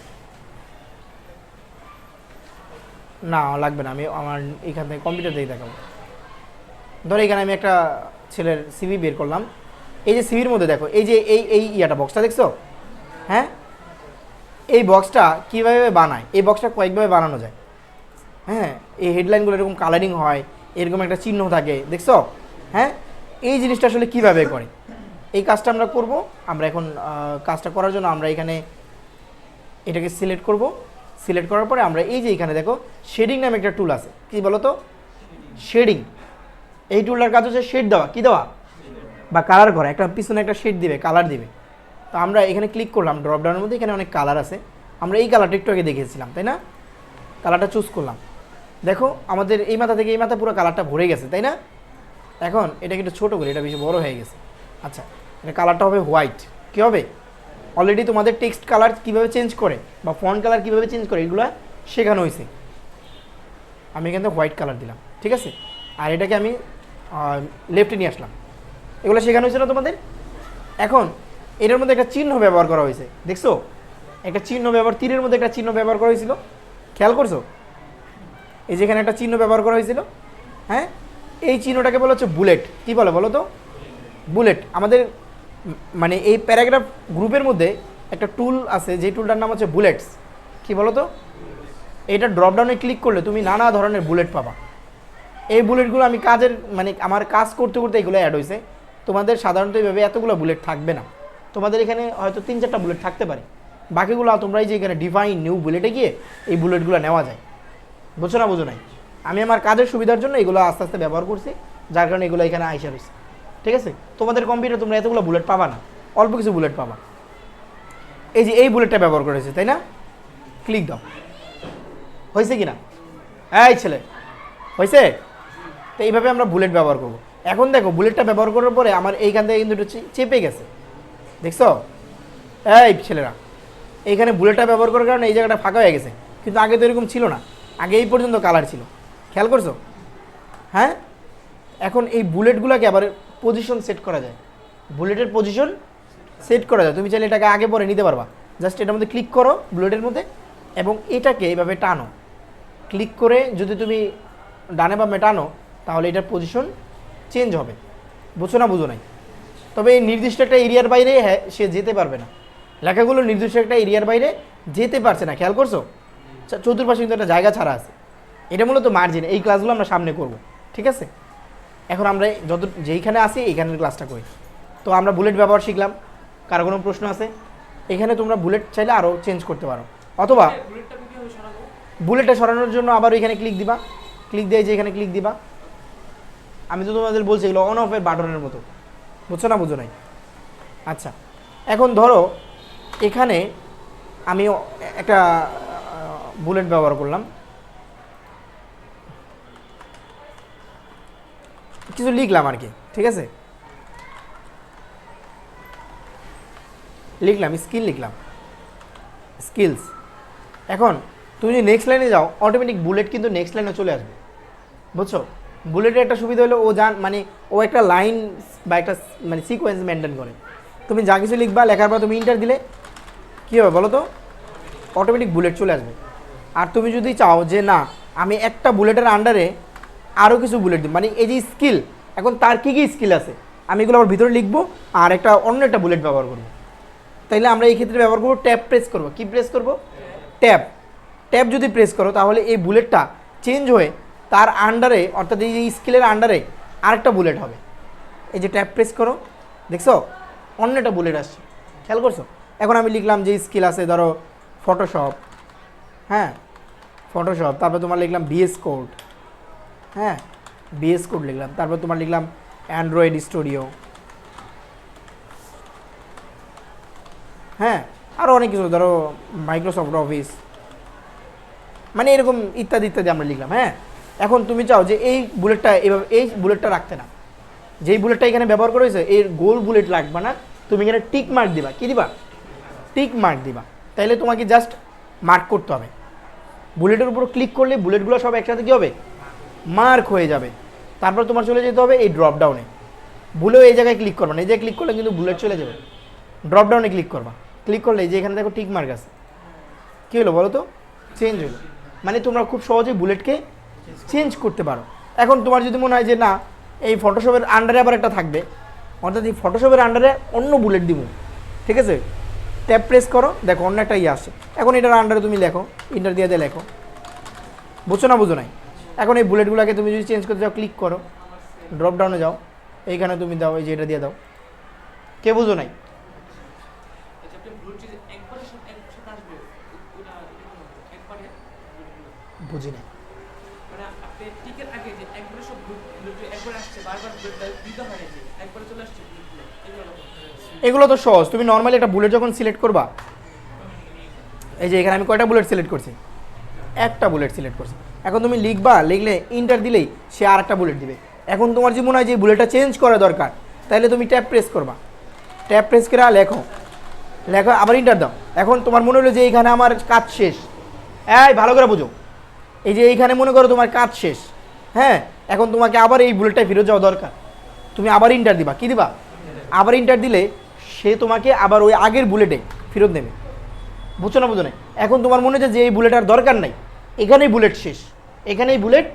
না লাগবে না, আমি আমার এইখান থেকে কম্পিউটার থেকে দেখাবো। ধরো এখানে আমি একটা ছেলের সিভি বের করলাম। এই যে সিভির মধ্যে দেখো, এই যে এই ইয়াটা বক্সটা দেখছো? হ্যাঁ, এই বক্সটা কীভাবে বানায়, এই বক্সটা কয়েকভাবে বানানো যায়। হ্যাঁ, এই হেডলাইনগুলো এরকম কালারিং হয়, এরকম একটা চিহ্ন থাকে, দেখছো? হ্যাঁ, এই জিনিসটা আসলে কীভাবে করে, এই কাজটা আমরা করব। আমরা এখন কাজটা করার জন্য আমরা এখানে এটাকে সিলেক্ট করব। সিলেক্ট করার পরে আমরা এই যে এখানে দেখো শেডিং নামে একটা টুল আছে, কি বলো তো? শেডিং। এই টুলটার কাজ হচ্ছে শেড দেওয়া, কি দেওয়া বা কালার করা, একটা পিছনে একটা শেড দিবে, কালার দিবে। তো আমরা এখানে ক্লিক করলাম ড্রপডাউনের মধ্যে, এখানে অনেক কালার আছে, আমরা এই কালারটা একটু আগে দেখেছিলাম তাই না? কালারটা চুজ করলাম, দেখো আমাদের এই মাথা থেকে এই মাথা পুরো কালারটা ভরে গেছে তাই না? এখন এটাকে একটু ছোটো করে, এটা বেশি বড় হয়ে গেছে। আচ্ছা, এটা কালারটা হবে হোয়াইট। কী হবে? অলরেডি তোমাদের টেক্সট কালার কীভাবে চেঞ্জ করে বা ফন্ট কালার কীভাবে চেঞ্জ করে এগুলো শেখানো হয়েছে। আমি এখান থেকে হোয়াইট কালার দিলাম, ঠিক আছে? আর এটাকে আমি লেফটে নিয়ে আসলাম, এগুলো শেখানো হয়েছে না তোমাদের? এখন এটার মধ্যে একটা চিহ্ন ব্যবহার করা হয়েছে, দেখছো? একটা চিহ্ন ব্যবহার, তীরের মধ্যে একটা চিহ্ন ব্যবহার করা হয়েছিল, খেয়াল করছো? এই যেখানে একটা চিহ্ন ব্যবহার করা হয়েছিল, হ্যাঁ, এই চিহ্নটাকে বলা হচ্ছে বুলেট। কী বলে বলো তো? বুলেট। আমাদের মানে এই প্যারাগ্রাফ গ্রুপের মধ্যে একটা টুল আছে, যে টুলটার নাম হচ্ছে বুলেটস। কি বলো তো? এটা ড্রপডাউনে ক্লিক করলে তুমি নানা ধরনের বুলেট পাবা। এই বুলেটগুলো আমি কাজের মানে আমার কাজ করতে করতে এগুলো অ্যাড হয়েছে। তোমাদের সাধারণত এইভাবে এতগুলো বুলেট থাকবে না, তোমাদের এখানে হয়তো 3-4টা বুলেট থাকতে পারে, বাকিগুলো তোমরা এই যে এখানে ডিফাইন নিউ বুলেটে গিয়ে এই বুলেটগুলো নেওয়া যায়। বুঝছো না? বুঝো নাই? আমি আমার কাজের সুবিধার জন্য এগুলো আস্তে আস্তে ব্যবহার করছি, যার কারণে এগুলো এখানে আইসা রয়েছে, ঠিক আছে? তোমাদের কম্পিউটার তোমরা এতগুলো বুলেট পাবা না, অল্প কিছু বুলেট পাবা। এই যে এই বুলেটটা ব্যবহার করেছে তাই না? ক্লিক দাও, হয়েছে কি না? এই ছেলে, হয়েছে? তো এইভাবে আমরা বুলেট ব্যবহার করব। এখন দেখো বুলেটটা ব্যবহার করার পরে আমার এইখান থেকে কিন্তু একটু চেপে গেছে, দেখছো? এই ছেলেরা, এইখানে বুলেটটা ব্যবহার করার কারণে এই জায়গাটা ফাঁকা হয়ে গেছে, কিন্তু আগে তো এরকম ছিল না, আগে এই পর্যন্ত কালার ছিল, খেয়াল করছো? হ্যাঁ, এখন এই বুলেটগুলোকে আবার পজিশন সেট করা যায়, বুলেটের পজিশন সেট করা যায়। তুমি চাইলে এটাকে আগে পরে নিতে পারবা। জাস্ট এটার মধ্যে ক্লিক করো বুলেটের মধ্যে, এবং এটাকে এইভাবে টানো। ক্লিক করে যদি তুমি ডানে বামে টানো তাহলে এটার পজিশন চেঞ্জ হবে। বুঝছো না? বুঝো নাই? তবে এই নির্দিষ্ট একটা এরিয়ার বাইরে সে যেতে পারবে না, লেখাগুলো নির্দিষ্ট একটা এরিয়ার বাইরে যেতে পারছে না, খেয়াল করছো? চতুর্পাশে কিন্তু একটা জায়গা ছাড়া আছে, এটা মূলত মার্জিন। এই ক্লাসগুলো আমরা সামনে করব, ঠিক আছে? এখন আমরা যেইখানে আসি এইখানের ক্লাসটা করি। তো আমরা বুলেট ব্যবহার শিখলাম। কারো কোনো প্রশ্ন আছে? এখানে তোমরা বুলেট চাইলে আরও চেঞ্জ করতে পারো, অথবা বুলেটটা সরানোর জন্য আবার এখানে ক্লিক দিবা, ক্লিক দিয়ে যে এখানে ক্লিক দিবা। আমি তো তোমাদের বলছি এগুলো অন অফের বাটনের মতো, বুঝছো না? বুঝো নাই? আচ্ছা, এখন ধরো এখানে আমি একটা বুলেট ব্যবহার করলাম, কিছু লিখলাম আর কি, ঠিক আছে? লিখলাম স্কিল, লিখলাম স্কিলস। এখন তুমি যদি নেক্সট লাইনে যাও, অটোমেটিক বুলেট কিন্তু নেক্সট লাইনে চলে আসবে, বুঝছো? বুলেটের একটা সুবিধা হলো ও একটা লাইন বা একটা মানে সিকোয়েন্স মেনটেন করে। তুমি যা কিছু লিখবা, লেখার পর তুমি ইন্টার দিলে কী হবে বলো তো? অটোমেটিক বুলেট চলে আসবে। আর তুমি যদি চাও যে না আমি একটা বুলেটের আন্ডারে আরও কিছু বুলেট দিই, মানে এই যে স্কিল, এখন তার কী কী স্কিল আছে আমি এগুলো আবার ভিতরে লিখবো আর একটা অন্য একটা বুলেট ব্যবহার করবো। তাইলে আমরা এই ক্ষেত্রে ব্যবহার করবো ট্যাব প্রেস করবো। কি প্রেস করবো? ট্যাব। ট্যাব যদি প্রেস করো তাহলে এই বুলেটটা চেঞ্জ হয়ে তার আন্ডারে, অর্থাৎ এই যে স্কিলের আন্ডারে আরেকটা বুলেট হবে। এই যে ট্যাব প্রেস করো, দেখছো অন্য একটা বুলেট আসছে, খেয়াল করছো? এখন আমি লিখলাম যে স্কিল আছে ধরো ফটোশপ, হ্যাঁ ফটোশপ, তারপর তোমার লিখলাম VS কোড, হ্যাঁ VS কোড লিখলাম, তারপর তোমার লিখলাম অ্যান্ড্রয়েড স্টুডিও, হ্যাঁ আরও অনেক কিছু, ধরো মাইক্রোসফট অফিস, মানে এরকম ইত্যাদি ইত্যাদি আমরা লিখলাম। হ্যাঁ, এখন তুমি চাও যে এই বুলেটটা এভাবে, এই বুলেটটা রাখতে না, যেই বুলেটটা এখানে ব্যবহার করা হয়েছে এর গোল বুলেট রাখবা না, তুমি এখানে টিক মার্ক দিবা। কি দিবা? টিক মার্ক দিবা। তাইলে তোমাকে জাস্ট মার্ক করতে হবে। বুলেটের উপর ক্লিক করলে বুলেটগুলো সব একসাথে কী হবে? মার্ক হয়ে যাবে। তারপর তোমার চলে যেতে হবে এই ড্রপ ডাউনে। ভুলেও এই জায়গায় ক্লিক করবা না, এই জায়গায় ক্লিক করলে কিন্তু বুলেট চলে যাবে। ড্রপ ডাউনে ক্লিক করবা, ক্লিক করলে এই যে এখানে দেখো টিক মার্ক আছে, কী হলো বলো তো? চেঞ্জ হলো। মানে তোমরা খুব সহজেই বুলেটকে চেঞ্জ করতে পারো। এখন তোমার যদি মনে হয় যে না, এই ফটোশপের আন্ডারে আবার একটা থাকবে, অর্থাৎ এই ফটোশপের আন্ডারে অন্য বুলেট দিব, ঠিক আছে, ট্যাব প্রেস করো, দেখো অন্য একটা ইয়ে আসে। এখন এটার আন্ডারে তুমি লেখো, ইন্টার দিয়ে লেখো। বুঝছো না? বুঝো নাই? এখন এই বুলেটগুলোকে তুমি যদি চেঞ্জ করতে চাও, ক্লিক করো, ড্রপ ডাউনে যাও, এইখানে তুমি দাও, এই যে এটা দিয়ে দাও। কে বুঝো নাই? বুঝি নাই। এগুলো তো সহজ। তুমি নর্মালি একটা বুলেট যখন সিলেক্ট করবা, এই যে এখানে আমি কয়টা বুলেট সিলেক্ট করছি? একটা বুলেট সিলেক্ট করছি। এখন তুমি লিখবা, লিখলে ইন্টার দিলেই সে আর একটা বুলেট দিবে। এখন তোমার যে মনে হয় যে বুলেটটা চেঞ্জ করা দরকার, তাহলে তুমি ট্যাব প্রেস করবা, ট্যাব প্রেস করে লেখো, লেখো আবার ইন্টার দাও। এখন তোমার মনে হলো যে এইখানে আমার কাজ শেষ, এই ভালো করে বুঝো, এই যে এইখানে মনে করো তোমার কাজ শেষ, হ্যাঁ, এখন তোমাকে আবার এই বুলেটটায় ফেরত যাওয়া দরকার, তুমি আবার ইন্টার দিবা। কি দিবা? আবার ইন্টার দিলে সে তোমাকে আবার ওই আগের বুলেটে ফেরত নেবে। বুঝছো না? বুঝো না? এখন তোমার মনে হচ্ছে যে এই বুলেট আর দরকার নাই, এখানেই বুলেট শেষ, এখানেই বুলেট